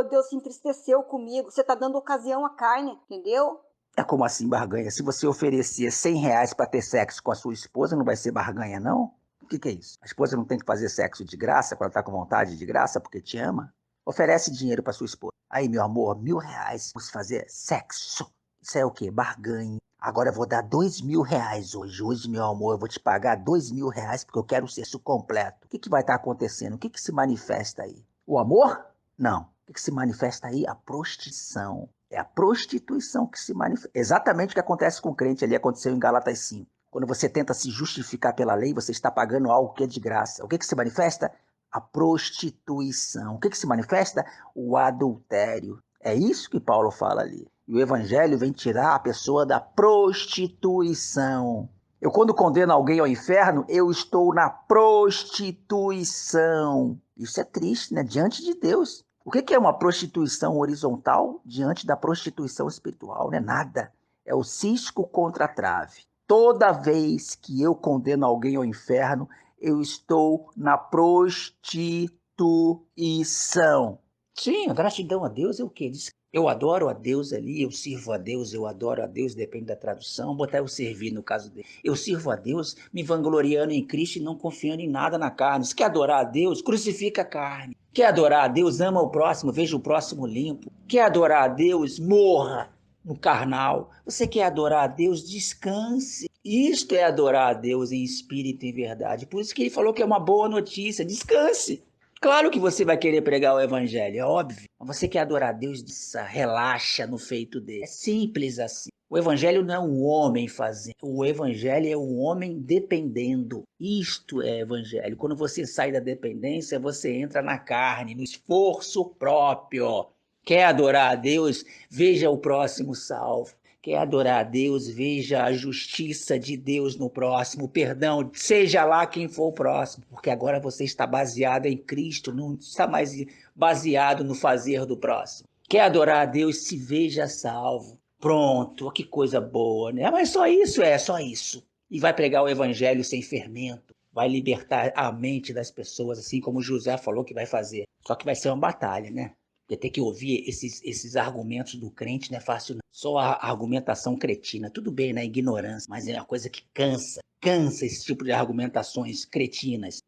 Deus se entristeceu comigo. Você está dando ocasião à carne, entendeu? É como assim barganha? Se você oferecer R$100 para ter sexo com a sua esposa, não vai ser barganha, não? O que é isso? A esposa não tem que fazer sexo de graça quando ela está com vontade de graça porque te ama? Oferece dinheiro para sua esposa. Aí, meu amor, R$1.000 para você fazer sexo. Isso é o quê? Barganha. Agora eu vou dar R$ 2.000 hoje. Hoje, meu amor, eu vou te pagar R$ 2.000 porque eu quero o serviço completo. O que vai estar acontecendo? O que se manifesta aí? O amor? Não. O que se manifesta aí? A prostituição. É a prostituição que se manifesta. Exatamente o que acontece com o crente ali, aconteceu em Gálatas 5. Quando você tenta se justificar pela lei, você está pagando algo que é de graça. O que se manifesta? A prostituição. O que se manifesta? O adultério. É isso que Paulo fala ali. E o evangelho vem tirar a pessoa da prostituição. Eu, quando condeno alguém ao inferno, eu estou na prostituição. Isso é triste, né? Diante de Deus. O que é uma prostituição horizontal diante da prostituição espiritual? Não é nada. É o cisco contra a trave. Toda vez que eu condeno alguém ao inferno, eu estou na prostituição. Sim, a gratidão a Deus é o quê? Eu adoro a Deus ali, eu sirvo a Deus, eu adoro a Deus, depende da tradução. Botar eu servir no caso dele. Eu sirvo a Deus me vangloriando em Cristo e não confiando em nada na carne. Se quer adorar a Deus, crucifica a carne. Quer adorar a Deus, ama o próximo, veja o próximo limpo. Quer adorar a Deus, morra no carnal. Você quer adorar a Deus, descanse. Isto é adorar a Deus em espírito e em verdade. Por isso que ele falou que é uma boa notícia, descanse. Claro que você vai querer pregar o evangelho, é óbvio. Mas você quer adorar a Deus, relaxa no feito dele. É simples assim. O evangelho não é um homem fazendo. O evangelho é um homem dependendo. Isto é evangelho. Quando você sai da dependência, você entra na carne, no esforço próprio. Quer adorar a Deus? Veja o próximo salvo. Quer adorar a Deus? Veja a justiça de Deus no próximo, perdão, seja lá quem for o próximo, porque agora você está baseado em Cristo, não está mais baseado no fazer do próximo. Quer adorar a Deus? Se veja salvo. Pronto, que coisa boa, né? Mas só isso, só isso. E vai pregar o evangelho sem fermento, vai libertar a mente das pessoas, assim como José falou que vai fazer. Só que vai ser uma batalha, né? Porque ter que ouvir esses argumentos do crente não é fácil não. Só a argumentação cretina. Tudo bem, né? Ignorância. Mas é uma coisa que cansa. Cansa esse tipo de argumentações cretinas.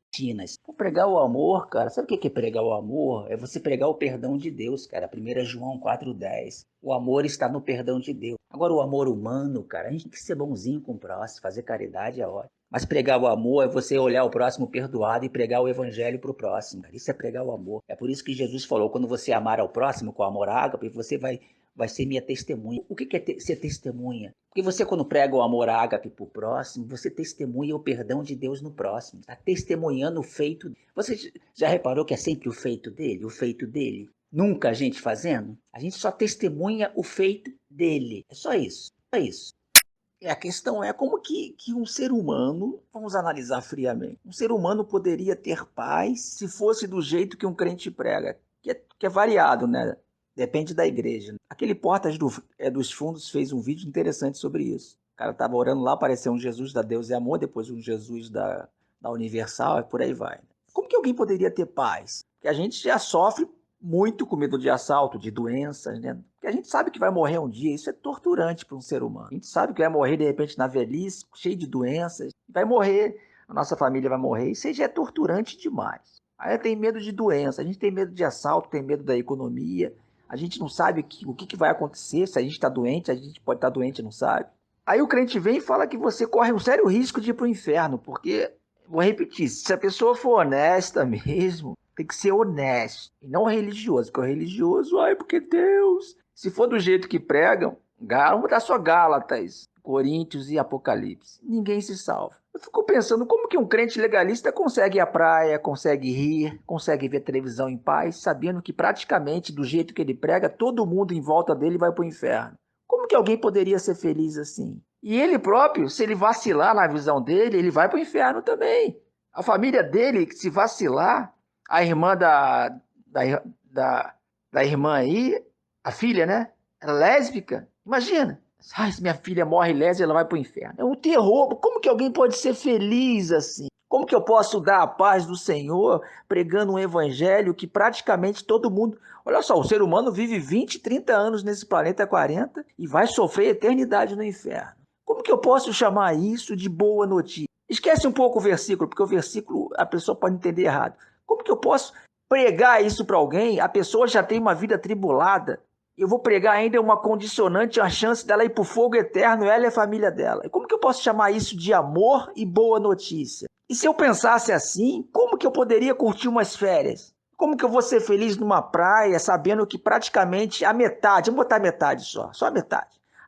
Vou pregar o amor, cara. Sabe o que é pregar o amor? É você pregar o perdão de Deus, cara. 1 João 4,10. O amor está no perdão de Deus. Agora, o amor humano, cara, a gente tem que ser bonzinho com o próximo. Fazer caridade é ótimo. Mas pregar o amor é você olhar o próximo perdoado e pregar o evangelho para o próximo. Isso é pregar o amor. É por isso que Jesus falou, quando você amar ao próximo com amor ágape, você vai ser minha testemunha. O que é ser testemunha? Porque você, quando prega o amor ágape para o próximo, você testemunha o perdão de Deus no próximo. Está testemunhando o feito. Você já reparou que é sempre o feito dele? O feito dele? Nunca a gente fazendo? A gente só testemunha o feito dele. É só isso. É isso. A questão é como que um ser humano, vamos analisar friamente, um ser humano poderia ter paz se fosse do jeito que um crente prega, que é variado, né? Depende da igreja. Aquele Portas dos Fundos fez um vídeo interessante sobre isso. O cara estava orando lá, apareceu um Jesus da Deus e Amor, depois um Jesus da Universal, e por aí vai. Como que alguém poderia ter paz? Porque a gente já sofre muito com medo de assalto, de doenças, né? Porque a gente sabe que vai morrer um dia, isso é torturante para um ser humano. A gente sabe que vai morrer de repente na velhice, cheio de doenças, vai morrer, a nossa família vai morrer, isso já é torturante demais. Aí tem medo de doença, a gente tem medo de assalto, tem medo da economia, a gente não sabe o que vai acontecer, se a gente está doente, a gente pode estar doente e não sabe. Aí o crente vem e fala que você corre um sério risco de ir para o inferno, porque, vou repetir, se a pessoa for honesta mesmo, tem que ser honesto e não religioso, porque o religioso, porque Deus. Se for do jeito que pregam, vamos dar só Gálatas, Coríntios e Apocalipse. Ninguém se salva. Eu fico pensando como que um crente legalista consegue ir à praia, consegue rir, consegue ver televisão em paz, sabendo que praticamente do jeito que ele prega, todo mundo em volta dele vai para o inferno. Como que alguém poderia ser feliz assim? E ele próprio, se ele vacilar na visão dele, ele vai para o inferno também. A família dele, se vacilar, a irmã da irmã aí, a filha, né? Ela é lésbica. Imagina. Se minha filha morre lésbica, ela vai pro inferno. É um terror. Como que alguém pode ser feliz assim? Como que eu posso dar a paz do Senhor pregando um evangelho que praticamente todo mundo... Olha só, o ser humano vive 20, 30 anos nesse planeta, 40, e vai sofrer eternidade no inferno. Como que eu posso chamar isso de boa notícia? Esquece um pouco o versículo, porque o versículo a pessoa pode entender errado. Como que eu posso pregar isso para alguém? A pessoa já tem uma vida tribulada. Eu vou pregar ainda uma condicionante, a chance dela ir para o fogo eterno, ela e a família dela. Como que eu posso chamar isso de amor e boa notícia? E se eu pensasse assim, como que eu poderia curtir umas férias? Como que eu vou ser feliz numa praia, sabendo que praticamente a metade, vamos botar metade só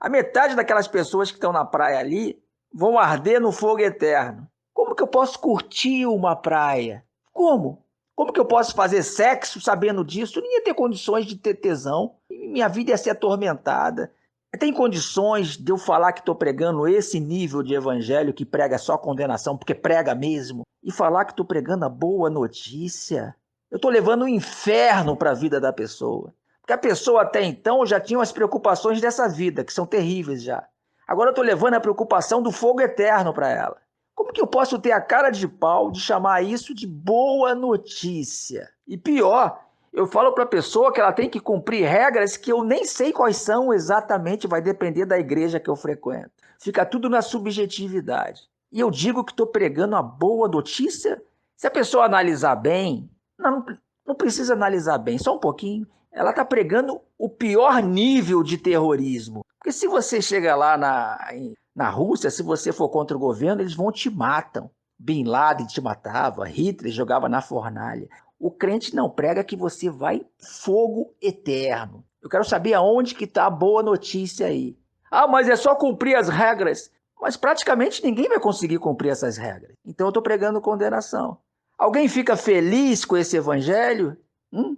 a metade daquelas pessoas que estão na praia ali vão arder no fogo eterno. Como que eu posso curtir uma praia? Como? Como que eu posso fazer sexo sabendo disso? Eu não ia ter condições de ter tesão. Minha vida ia ser atormentada. Tem condições de eu falar que estou pregando esse nível de evangelho que prega só condenação, porque prega mesmo, e falar que estou pregando a boa notícia? Eu estou levando o inferno para a vida da pessoa. Porque a pessoa até então já tinha as preocupações dessa vida, que são terríveis já. Agora eu estou levando a preocupação do fogo eterno para ela. Como que eu posso ter a cara de pau de chamar isso de boa notícia? E pior, eu falo para a pessoa que ela tem que cumprir regras que eu nem sei quais são exatamente, vai depender da igreja que eu frequento. Fica tudo na subjetividade. E eu digo que estou pregando a boa notícia? Se a pessoa analisar bem, não precisa analisar bem, só um pouquinho. Ela está pregando o pior nível de terrorismo. Porque se você chega lá na Rússia, se você for contra o governo, eles vão te matam. Bin Laden te matava, Hitler jogava na fornalha. O crente não prega que você vai fogo eterno. Eu quero saber aonde que está a boa notícia aí. Ah, mas é só cumprir as regras. Mas praticamente ninguém vai conseguir cumprir essas regras. Então eu estou pregando condenação. Alguém fica feliz com esse evangelho?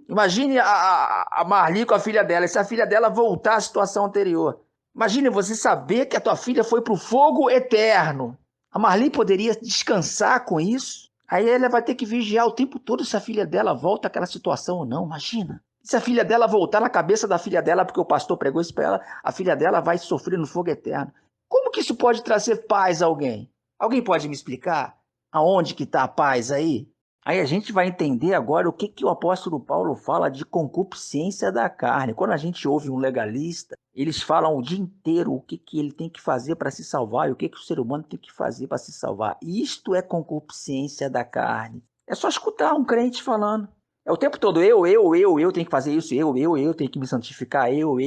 Imagine a Marli com a filha dela, e se a filha dela voltar à situação anterior. Imagine você saber que a tua filha foi para o fogo eterno. A Marli poderia descansar com isso? Aí ela vai ter que vigiar o tempo todo se a filha dela volta àquela situação ou não, imagina. Se a filha dela voltar na cabeça da filha dela, porque o pastor pregou isso para ela, a filha dela vai sofrer no fogo eterno. Como que isso pode trazer paz a alguém? Alguém pode me explicar aonde que está a paz aí? Aí a gente vai entender agora o que o apóstolo Paulo fala de concupiscência da carne. Quando a gente ouve um legalista, eles falam o dia inteiro o que ele tem que fazer para se salvar e o que o ser humano tem que fazer para se salvar. Isto é concupiscência da carne. É só escutar um crente falando. É o tempo todo eu tenho que fazer isso, eu tenho que me santificar, eu.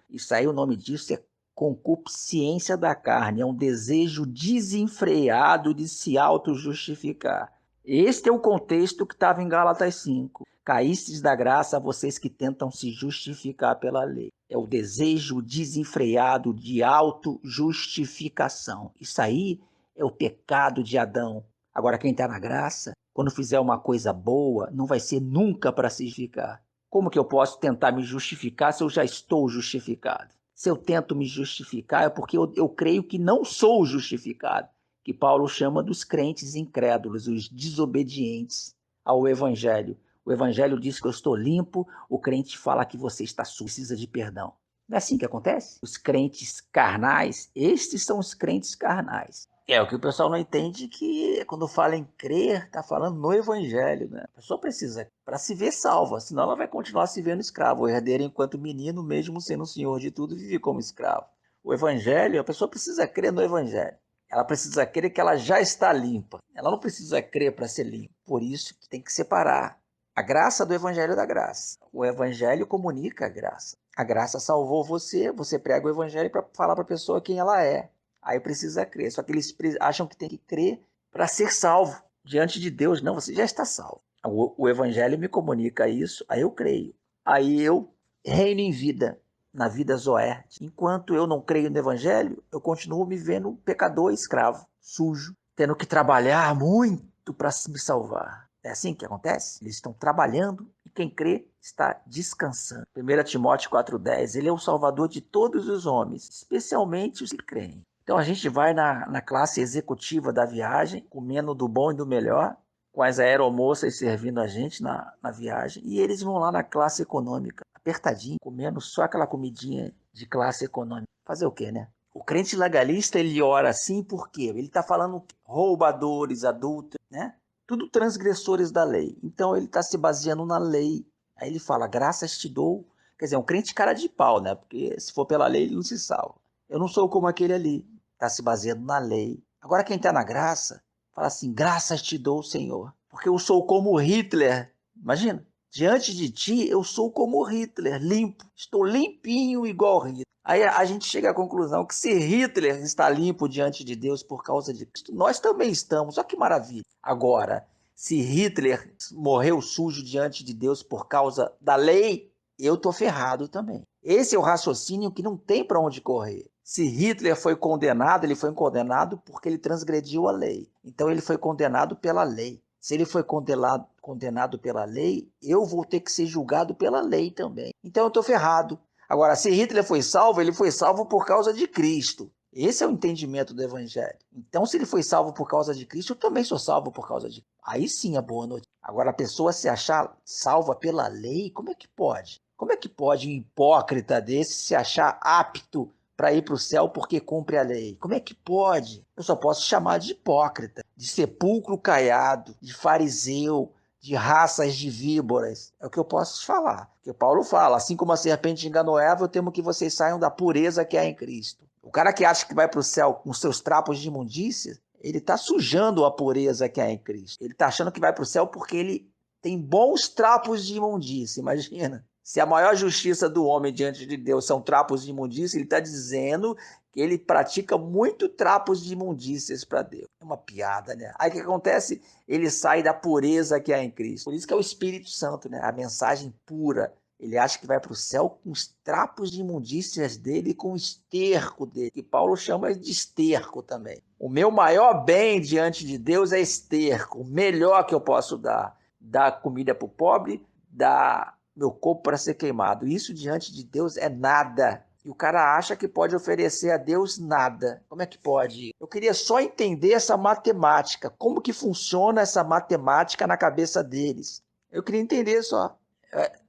Isso aí, o nome disso é concupiscência da carne. É um desejo desenfreado de se auto-justificar. Este é o contexto que estava em Gálatas 5. Caístes da graça vocês que tentam se justificar pela lei. É o desejo desenfreado de auto-justificação. Isso aí é o pecado de Adão. Agora, quem está na graça, quando fizer uma coisa boa, não vai ser nunca para se justificar. Como que eu posso tentar me justificar se eu já estou justificado? Se eu tento me justificar é porque eu creio que não sou justificado, que Paulo chama dos crentes incrédulos, os desobedientes ao evangelho. O evangelho diz que eu estou limpo, o crente fala que você está sujo, precisa de perdão. Não é assim que acontece? Os crentes carnais, estes são os crentes carnais. É o que o pessoal não entende, que quando fala em crer, está falando no evangelho, né? A pessoa precisa, para se ver salva, senão ela vai continuar se vendo escravo. O herdeiro, enquanto menino, mesmo sendo o senhor de tudo, vive como escravo. O evangelho, a pessoa precisa crer no evangelho. Ela precisa crer que ela já está limpa. Ela não precisa crer para ser limpa. Por isso que tem que separar a graça do evangelho da graça. O evangelho comunica a graça. A graça salvou você, você prega o evangelho para falar para a pessoa quem ela é. Aí precisa crer. Só que eles acham que tem que crer para ser salvo diante de Deus. Não, você já está salvo. O evangelho me comunica isso, aí eu creio. Aí eu reino em vida, na vida zoé. Enquanto eu não creio no evangelho, eu continuo me vendo pecador, escravo, sujo, tendo que trabalhar muito para me salvar. É assim que acontece? Eles estão trabalhando e quem crê está descansando. 1 Timóteo 4,10, ele é o salvador de todos os homens, especialmente os que creem. Então a gente vai na classe executiva da viagem, comendo do bom e do melhor, com as aeromoças servindo a gente na viagem, e eles vão lá na classe econômica, apertadinho, comendo só aquela comidinha de classe econômica. Fazer o quê, né? O crente legalista, ele ora assim por quê? Ele está falando roubadores, adúlteros, né? Tudo transgressores da lei. Então ele está se baseando na lei. Aí ele fala, graças te dou. Quer dizer, um crente cara de pau, né? Porque se for pela lei, ele não se salva. Eu não sou como aquele ali. Está se baseando na lei. Agora quem está na graça, fala assim, graças te dou, Senhor. Porque eu sou como Hitler. Imagina, Diante de ti, eu sou como Hitler, limpo. Estou limpinho igual Hitler. Aí a gente chega à conclusão que se Hitler está limpo diante de Deus por causa de Cristo, nós também estamos. Olha que maravilha. Agora, se Hitler morreu sujo diante de Deus por causa da lei, eu estou ferrado também. Esse é o raciocínio que não tem para onde correr. Se Hitler foi condenado, ele foi condenado porque ele transgrediu a lei. Então ele foi condenado pela lei. Se ele foi condenado pela lei, eu vou ter que ser julgado pela lei também. Então eu estou ferrado. Agora, se Hitler foi salvo, ele foi salvo por causa de Cristo. Esse é o entendimento do Evangelho. Então, se ele foi salvo por causa de Cristo, eu também sou salvo por causa de Cristo. Aí sim é boa notícia. Agora, a pessoa se achar salva pela lei, como é que pode? Como é que pode um hipócrita desse se achar apto para ir para o céu porque cumpre a lei? Como é que pode? Eu só posso chamar de hipócrita, de sepulcro caiado, de fariseu, de raças de víboras. É o que eu posso falar. Porque Paulo fala, assim como a serpente enganou Eva, eu temo que vocês saiam da pureza que há em Cristo. O cara que acha que vai para o céu com seus trapos de imundícia, ele está sujando a pureza que há em Cristo. Ele está achando que vai para o céu porque ele tem bons trapos de imundícia, imagina. Se a maior justiça do homem diante de Deus são trapos de imundícia, ele está dizendo que ele pratica muito trapos de imundícias para Deus. É uma piada, né? Aí o que acontece? Ele sai da pureza que há em Cristo. Por isso que é o Espírito Santo, né? A mensagem pura. Ele acha que vai para o céu com os trapos de imundícias dele e com o esterco dele, que Paulo chama de esterco também. O meu maior bem diante de Deus é esterco. O melhor que eu posso dar. Dar comida para o pobre, dar meu corpo para ser queimado. Isso diante de Deus é nada. E o cara acha que pode oferecer a Deus nada. Como é que pode? Eu queria só entender essa matemática. Como que funciona essa matemática na cabeça deles? Eu queria entender só.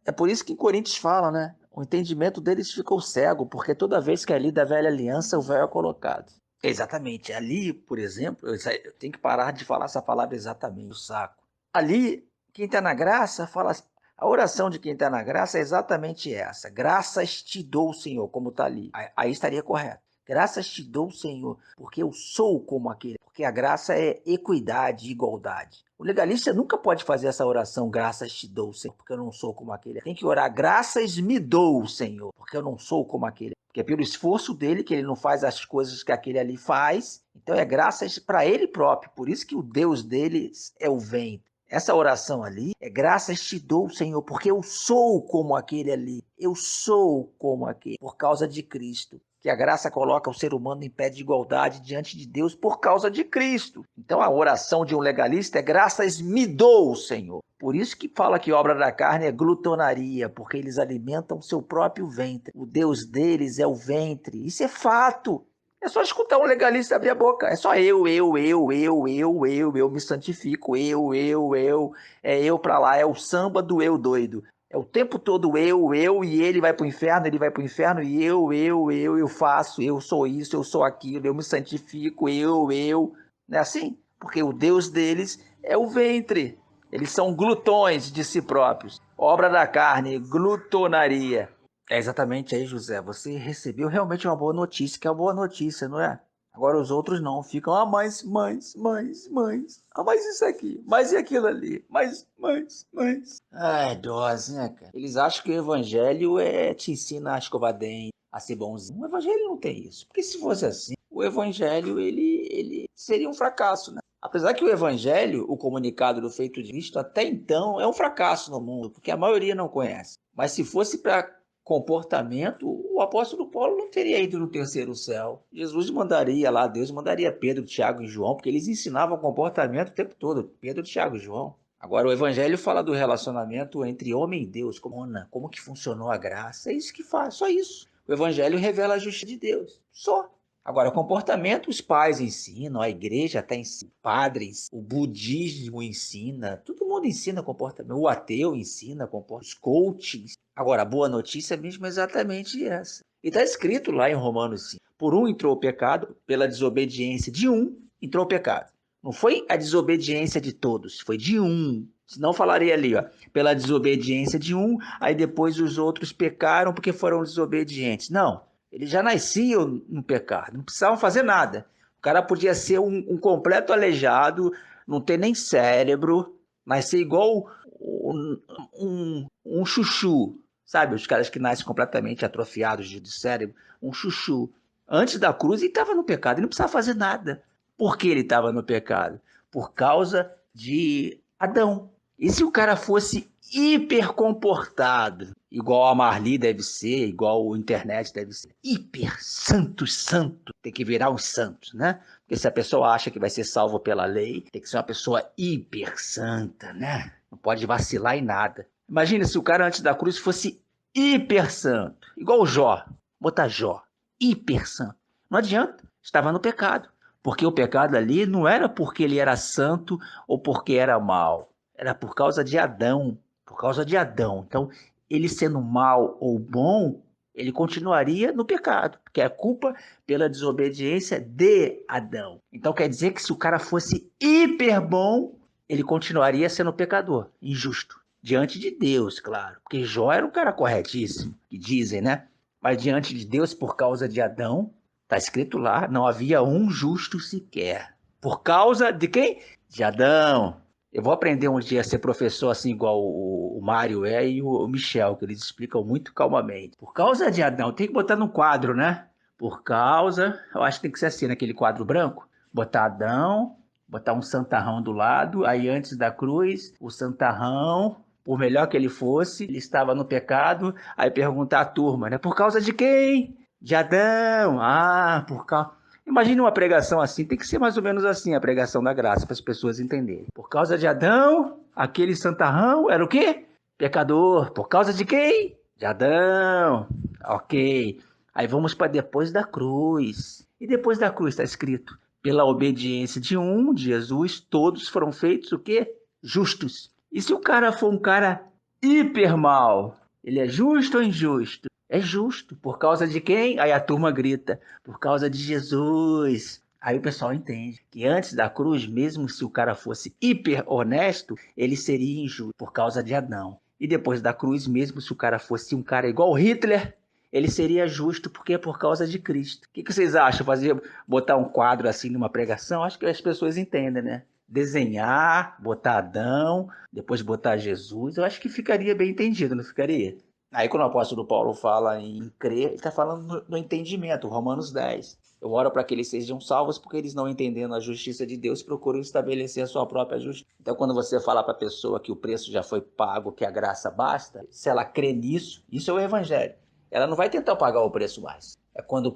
É por isso que em Coríntios fala, né? O entendimento deles ficou cego, porque toda vez que é lida a velha aliança, o véu é colocado. Exatamente. Ali, por exemplo, eu tenho que parar de falar essa palavra exatamente, o saco. Ali, quem está na graça fala assim, a oração de quem está na graça é exatamente essa. Graças te dou, Senhor, como está ali. Aí estaria correto. Graças te dou, Senhor, porque eu sou como aquele. Porque a graça é equidade, igualdade. O legalista nunca pode fazer essa oração, graças te dou, Senhor, porque eu não sou como aquele. Tem que orar, graças me dou, Senhor, porque eu não sou como aquele. Porque é pelo esforço dele que ele não faz as coisas que aquele ali faz. Então é graças para ele próprio. Por isso que o Deus deles é o ventre. Essa oração ali é graças te dou, Senhor, porque eu sou como aquele ali. Eu sou como aquele, por causa de Cristo. Que a graça coloca o ser humano em pé de igualdade diante de Deus por causa de Cristo. Então a oração de um legalista é graças me dou, Senhor. Por isso que fala que obra da carne é glutonaria, porque eles alimentam seu próprio ventre. O Deus deles é o ventre. Isso é fato. É só escutar um legalista abrir a boca. É só eu me santifico, é eu pra lá, é o samba do eu doido. É o tempo todo eu, e ele vai pro inferno, e eu faço, eu sou isso, eu sou aquilo, eu me santifico, eu. Não é assim? Porque o Deus deles é o ventre. Eles são glutões de si próprios. Obra da carne, glutonaria. É exatamente aí, José. Você recebeu realmente uma boa notícia, que é uma boa notícia, não é? Agora os outros não. Ficam, mais. Mais isso aqui, mais e aquilo ali. Mais. É dose, né, cara? Eles acham que o evangelho te ensina a escovar dente, a ser bonzinho. O evangelho não tem isso. Porque se fosse assim, o evangelho, ele seria um fracasso, né? Apesar que o evangelho, o comunicado do feito de Cristo, até então, é um fracasso no mundo, porque a maioria não conhece. Mas se fosse para comportamento, o apóstolo Paulo não teria ido no terceiro céu. Jesus mandaria lá, Deus mandaria Pedro, Tiago e João, porque eles ensinavam comportamento o tempo todo, Pedro, Tiago e João. Agora, o evangelho fala do relacionamento entre homem e Deus, como que funcionou a graça, é isso que faz, só isso. O evangelho revela a justiça de Deus, só. Agora, comportamento os pais ensinam, a igreja até ensina, padres, o budismo ensina, todo mundo ensina comportamento, o ateu ensina comportamento, os coaches. Agora, a boa notícia mesmo é exatamente essa. E está escrito lá em Romanos 5, por um entrou o pecado, pela desobediência de um entrou o pecado. Não foi a desobediência de todos, foi de um. Senão falaria ali, ó, pela desobediência de um, aí depois os outros pecaram porque foram desobedientes. Não. Eles já nasciam no pecado, não precisavam fazer nada. O cara podia ser um completo aleijado, não ter nem cérebro, nascer igual um chuchu, sabe? Os caras que nascem completamente atrofiados de cérebro, um chuchu. Antes da cruz ele estava no pecado, ele não precisava fazer nada. Por que ele estava no pecado? Por causa de Adão. E se o cara fosse hiper comportado, igual a Marli deve ser, igual o internet deve ser, hiper santo, tem que virar uns santos, né? Porque se a pessoa acha que vai ser salvo pela lei, tem que ser uma pessoa hiper santa, né? Não pode vacilar em nada. Imagina se o cara antes da cruz fosse hiper santo, igual o Jó, botar Jó, hiper santo. Não adianta, estava no pecado. Porque o pecado ali não era porque ele era santo ou porque era mau. Era por causa de Adão. Por causa de Adão. Então, ele sendo mau ou bom, ele continuaria no pecado. Porque é culpa pela desobediência de Adão. Então, quer dizer que se o cara fosse hiper bom, ele continuaria sendo pecador. Injusto. Diante de Deus, claro. Porque Jó era um cara corretíssimo, que dizem, né? Mas diante de Deus, por causa de Adão, está escrito lá, não havia um justo sequer. Por causa de quem? De Adão. Eu vou aprender um dia a ser professor assim igual o Mário e o Michel, que eles explicam muito calmamente. Por causa de Adão, tem que botar no quadro, né? Por causa, eu acho que tem que ser assim, naquele quadro branco. Botar Adão, botar um santarrão do lado, aí antes da cruz, o santarrão, por melhor que ele fosse, ele estava no pecado, aí perguntar à turma, né? Por causa de quem? De Adão. Ah, por causa... Imagina uma pregação assim, tem que ser mais ou menos assim a pregação da graça, para as pessoas entenderem. Por causa de Adão, aquele santarrão era o quê? Pecador. Por causa de quem? De Adão. Ok. Aí vamos para depois da cruz. E depois da cruz está escrito, pela obediência de Jesus, todos foram feitos o quê? Justos. E se o cara for um cara hiper mal, ele é justo ou injusto? É justo. Por causa de quem? Aí a turma grita, por causa de Jesus. Aí o pessoal entende que antes da cruz, mesmo se o cara fosse hiper honesto, ele seria injusto por causa de Adão. E depois da cruz, mesmo se o cara fosse um cara igual Hitler, ele seria justo porque é por causa de Cristo. O que vocês acham? Botar um quadro assim numa pregação? Acho que as pessoas entendem, né? Desenhar, botar Adão, depois botar Jesus. Eu acho que ficaria bem entendido, não ficaria? Aí quando o apóstolo Paulo fala em crer, ele está falando no entendimento, Romanos 10. Eu oro para que eles sejam salvos porque eles não entendendo a justiça de Deus procuram estabelecer a sua própria justiça. Então quando você fala para a pessoa que o preço já foi pago, que a graça basta, se ela crê nisso, isso é o evangelho. Ela não vai tentar pagar o preço mais. É quando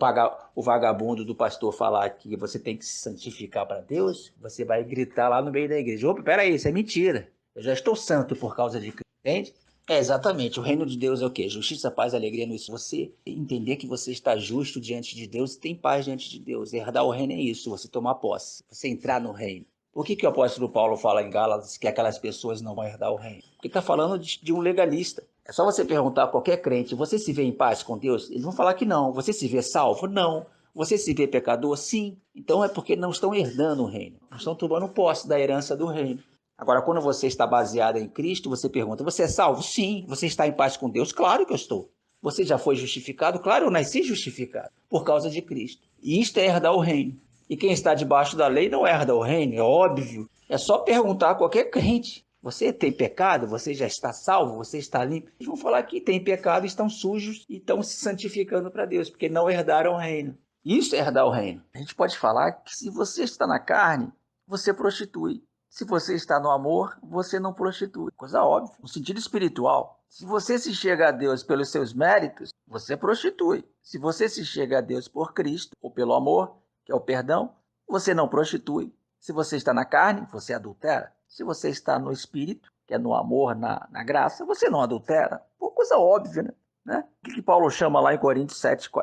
o vagabundo do pastor falar que você tem que se santificar para Deus, você vai gritar lá no meio da igreja, opa, peraí, isso é mentira. Eu já estou santo por causa de Cristo, entende? É, exatamente. O reino de Deus é o quê? Justiça, paz, alegria no isso. Você entender que você está justo diante de Deus e tem paz diante de Deus. Herdar o reino é isso, você tomar posse, você entrar no reino. Por que o apóstolo Paulo fala em Gálatas que aquelas pessoas não vão herdar o reino? Porque está falando de um legalista. É só você perguntar a qualquer crente, você se vê em paz com Deus? Eles vão falar que não. Você se vê salvo? Não. Você se vê pecador? Sim. Então é porque não estão herdando o reino. Não estão tomando posse da herança do reino. Agora, quando você está baseado em Cristo, você pergunta, você é salvo? Sim. Você está em paz com Deus? Claro que eu estou. Você já foi justificado? Claro, eu nasci justificado por causa de Cristo. E isto é herdar o reino. E quem está debaixo da lei não herda o reino, é óbvio. É só perguntar a qualquer crente. Você tem pecado? Você já está salvo? Você está limpo? Eles vão falar que tem pecado, estão sujos e estão se santificando para Deus, porque não herdaram o reino. Isso é herdar o reino. A gente pode falar que se você está na carne, você prostitui. Se você está no amor, você não prostitui. Coisa óbvia. No sentido espiritual. Se você se chega a Deus pelos seus méritos, você prostitui. Se você se chega a Deus por Cristo ou pelo amor, que é o perdão, você não prostitui. Se você está na carne, você adultera. Se você está no espírito, que é no amor, na graça, você não adultera. Pô, coisa óbvia, né? O que Paulo chama lá em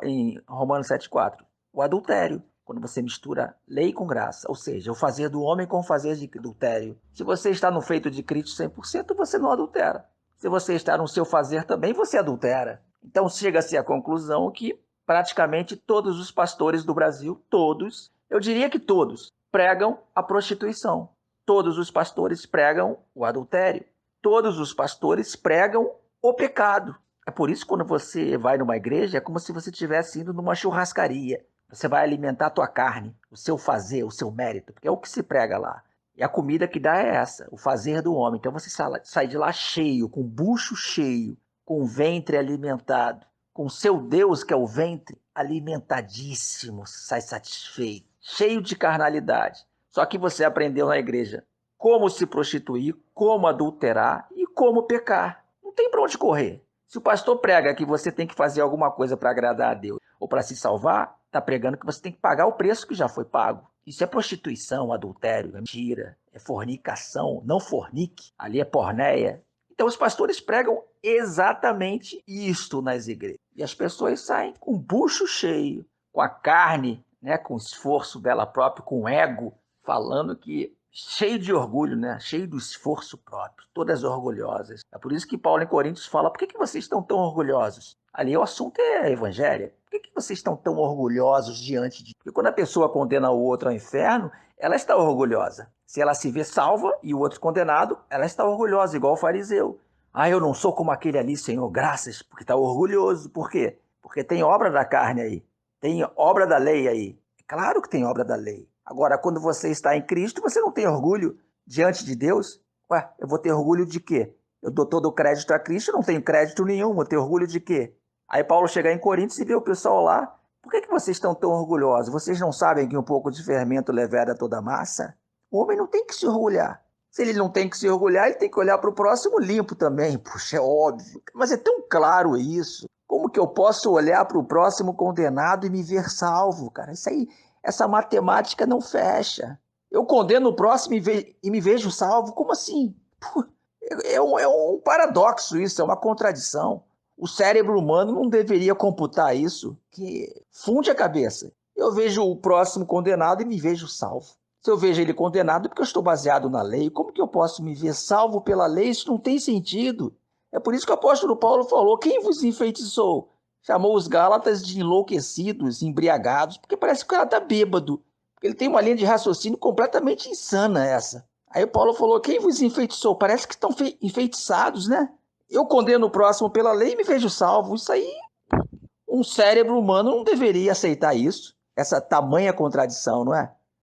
em Romanos 7,4? O adultério. Quando você mistura lei com graça, ou seja, o fazer do homem com o fazer de adultério. Se você está no feito de Cristo 100%, você não adultera. Se você está no seu fazer também, você adultera. Então chega-se à conclusão que praticamente todos os pastores do Brasil, todos, eu diria que todos, pregam a prostituição. Todos os pastores pregam o adultério. Todos os pastores pregam o pecado. É por isso que quando você vai numa igreja, é como se você estivesse indo numa churrascaria. Você vai alimentar a tua carne, o seu fazer, o seu mérito, porque é o que se prega lá. E a comida que dá é essa, o fazer do homem. Então você sai de lá cheio, com o bucho cheio, com o ventre alimentado, com o seu Deus, que é o ventre, alimentadíssimo, sai satisfeito, cheio de carnalidade. Só que você aprendeu na igreja como se prostituir, como adulterar e como pecar. Não tem para onde correr. Se o pastor prega que você tem que fazer alguma coisa para agradar a Deus ou para se salvar, está pregando que você tem que pagar o preço que já foi pago. Isso é prostituição, adultério, é mentira, é fornicação, não fornique, ali é porneia. Então os pastores pregam exatamente isto nas igrejas. E as pessoas saem com o bucho cheio, com a carne, né, com esforço dela própria, com ego, falando que cheio de orgulho, né? Cheio do esforço próprio, todas orgulhosas. É por isso que Paulo em Coríntios fala, por que vocês estão tão orgulhosos? Ali o assunto é evangelho. Por que vocês estão tão orgulhosos diante de... Porque quando a pessoa condena o outro ao inferno, ela está orgulhosa. Se ela se vê salva e o outro condenado, ela está orgulhosa, igual o fariseu. Eu não sou como aquele ali, Senhor, graças, porque está orgulhoso. Por quê? Porque tem obra da carne aí, tem obra da lei aí. É claro que tem obra da lei. Agora, quando você está em Cristo, você não tem orgulho diante de Deus? Eu vou ter orgulho de quê? Eu dou todo o crédito a Cristo, não tenho crédito nenhum, vou ter orgulho de quê? Aí Paulo chega em Coríntios e vê o pessoal lá, por que vocês estão tão orgulhosos? Vocês não sabem que um pouco de fermento leveda toda a massa? O homem não tem que se orgulhar. Se ele não tem que se orgulhar, ele tem que olhar para o próximo limpo também. Puxa, é óbvio. Mas é tão claro isso. Como que eu posso olhar para o próximo condenado e me ver salvo, cara? Isso aí... Essa matemática não fecha. Eu condeno o próximo e me vejo salvo? Como assim? É um paradoxo isso, é uma contradição. O cérebro humano não deveria computar isso, que funde a cabeça. Eu vejo o próximo condenado e me vejo salvo. Se eu vejo ele condenado, é porque eu estou baseado na lei. Como que eu posso me ver salvo pela lei? Isso não tem sentido. É por isso que o apóstolo Paulo falou, quem vos enfeitiçou? Chamou os Gálatas de enlouquecidos, embriagados, porque parece que o cara está bêbado. Ele tem uma linha de raciocínio completamente insana essa. Aí o Paulo falou, quem vos enfeitiçou? Parece que estão enfeitiçados, né? Eu condeno o próximo pela lei e me vejo salvo. Isso aí, um cérebro humano não deveria aceitar isso. Essa tamanha contradição, não é?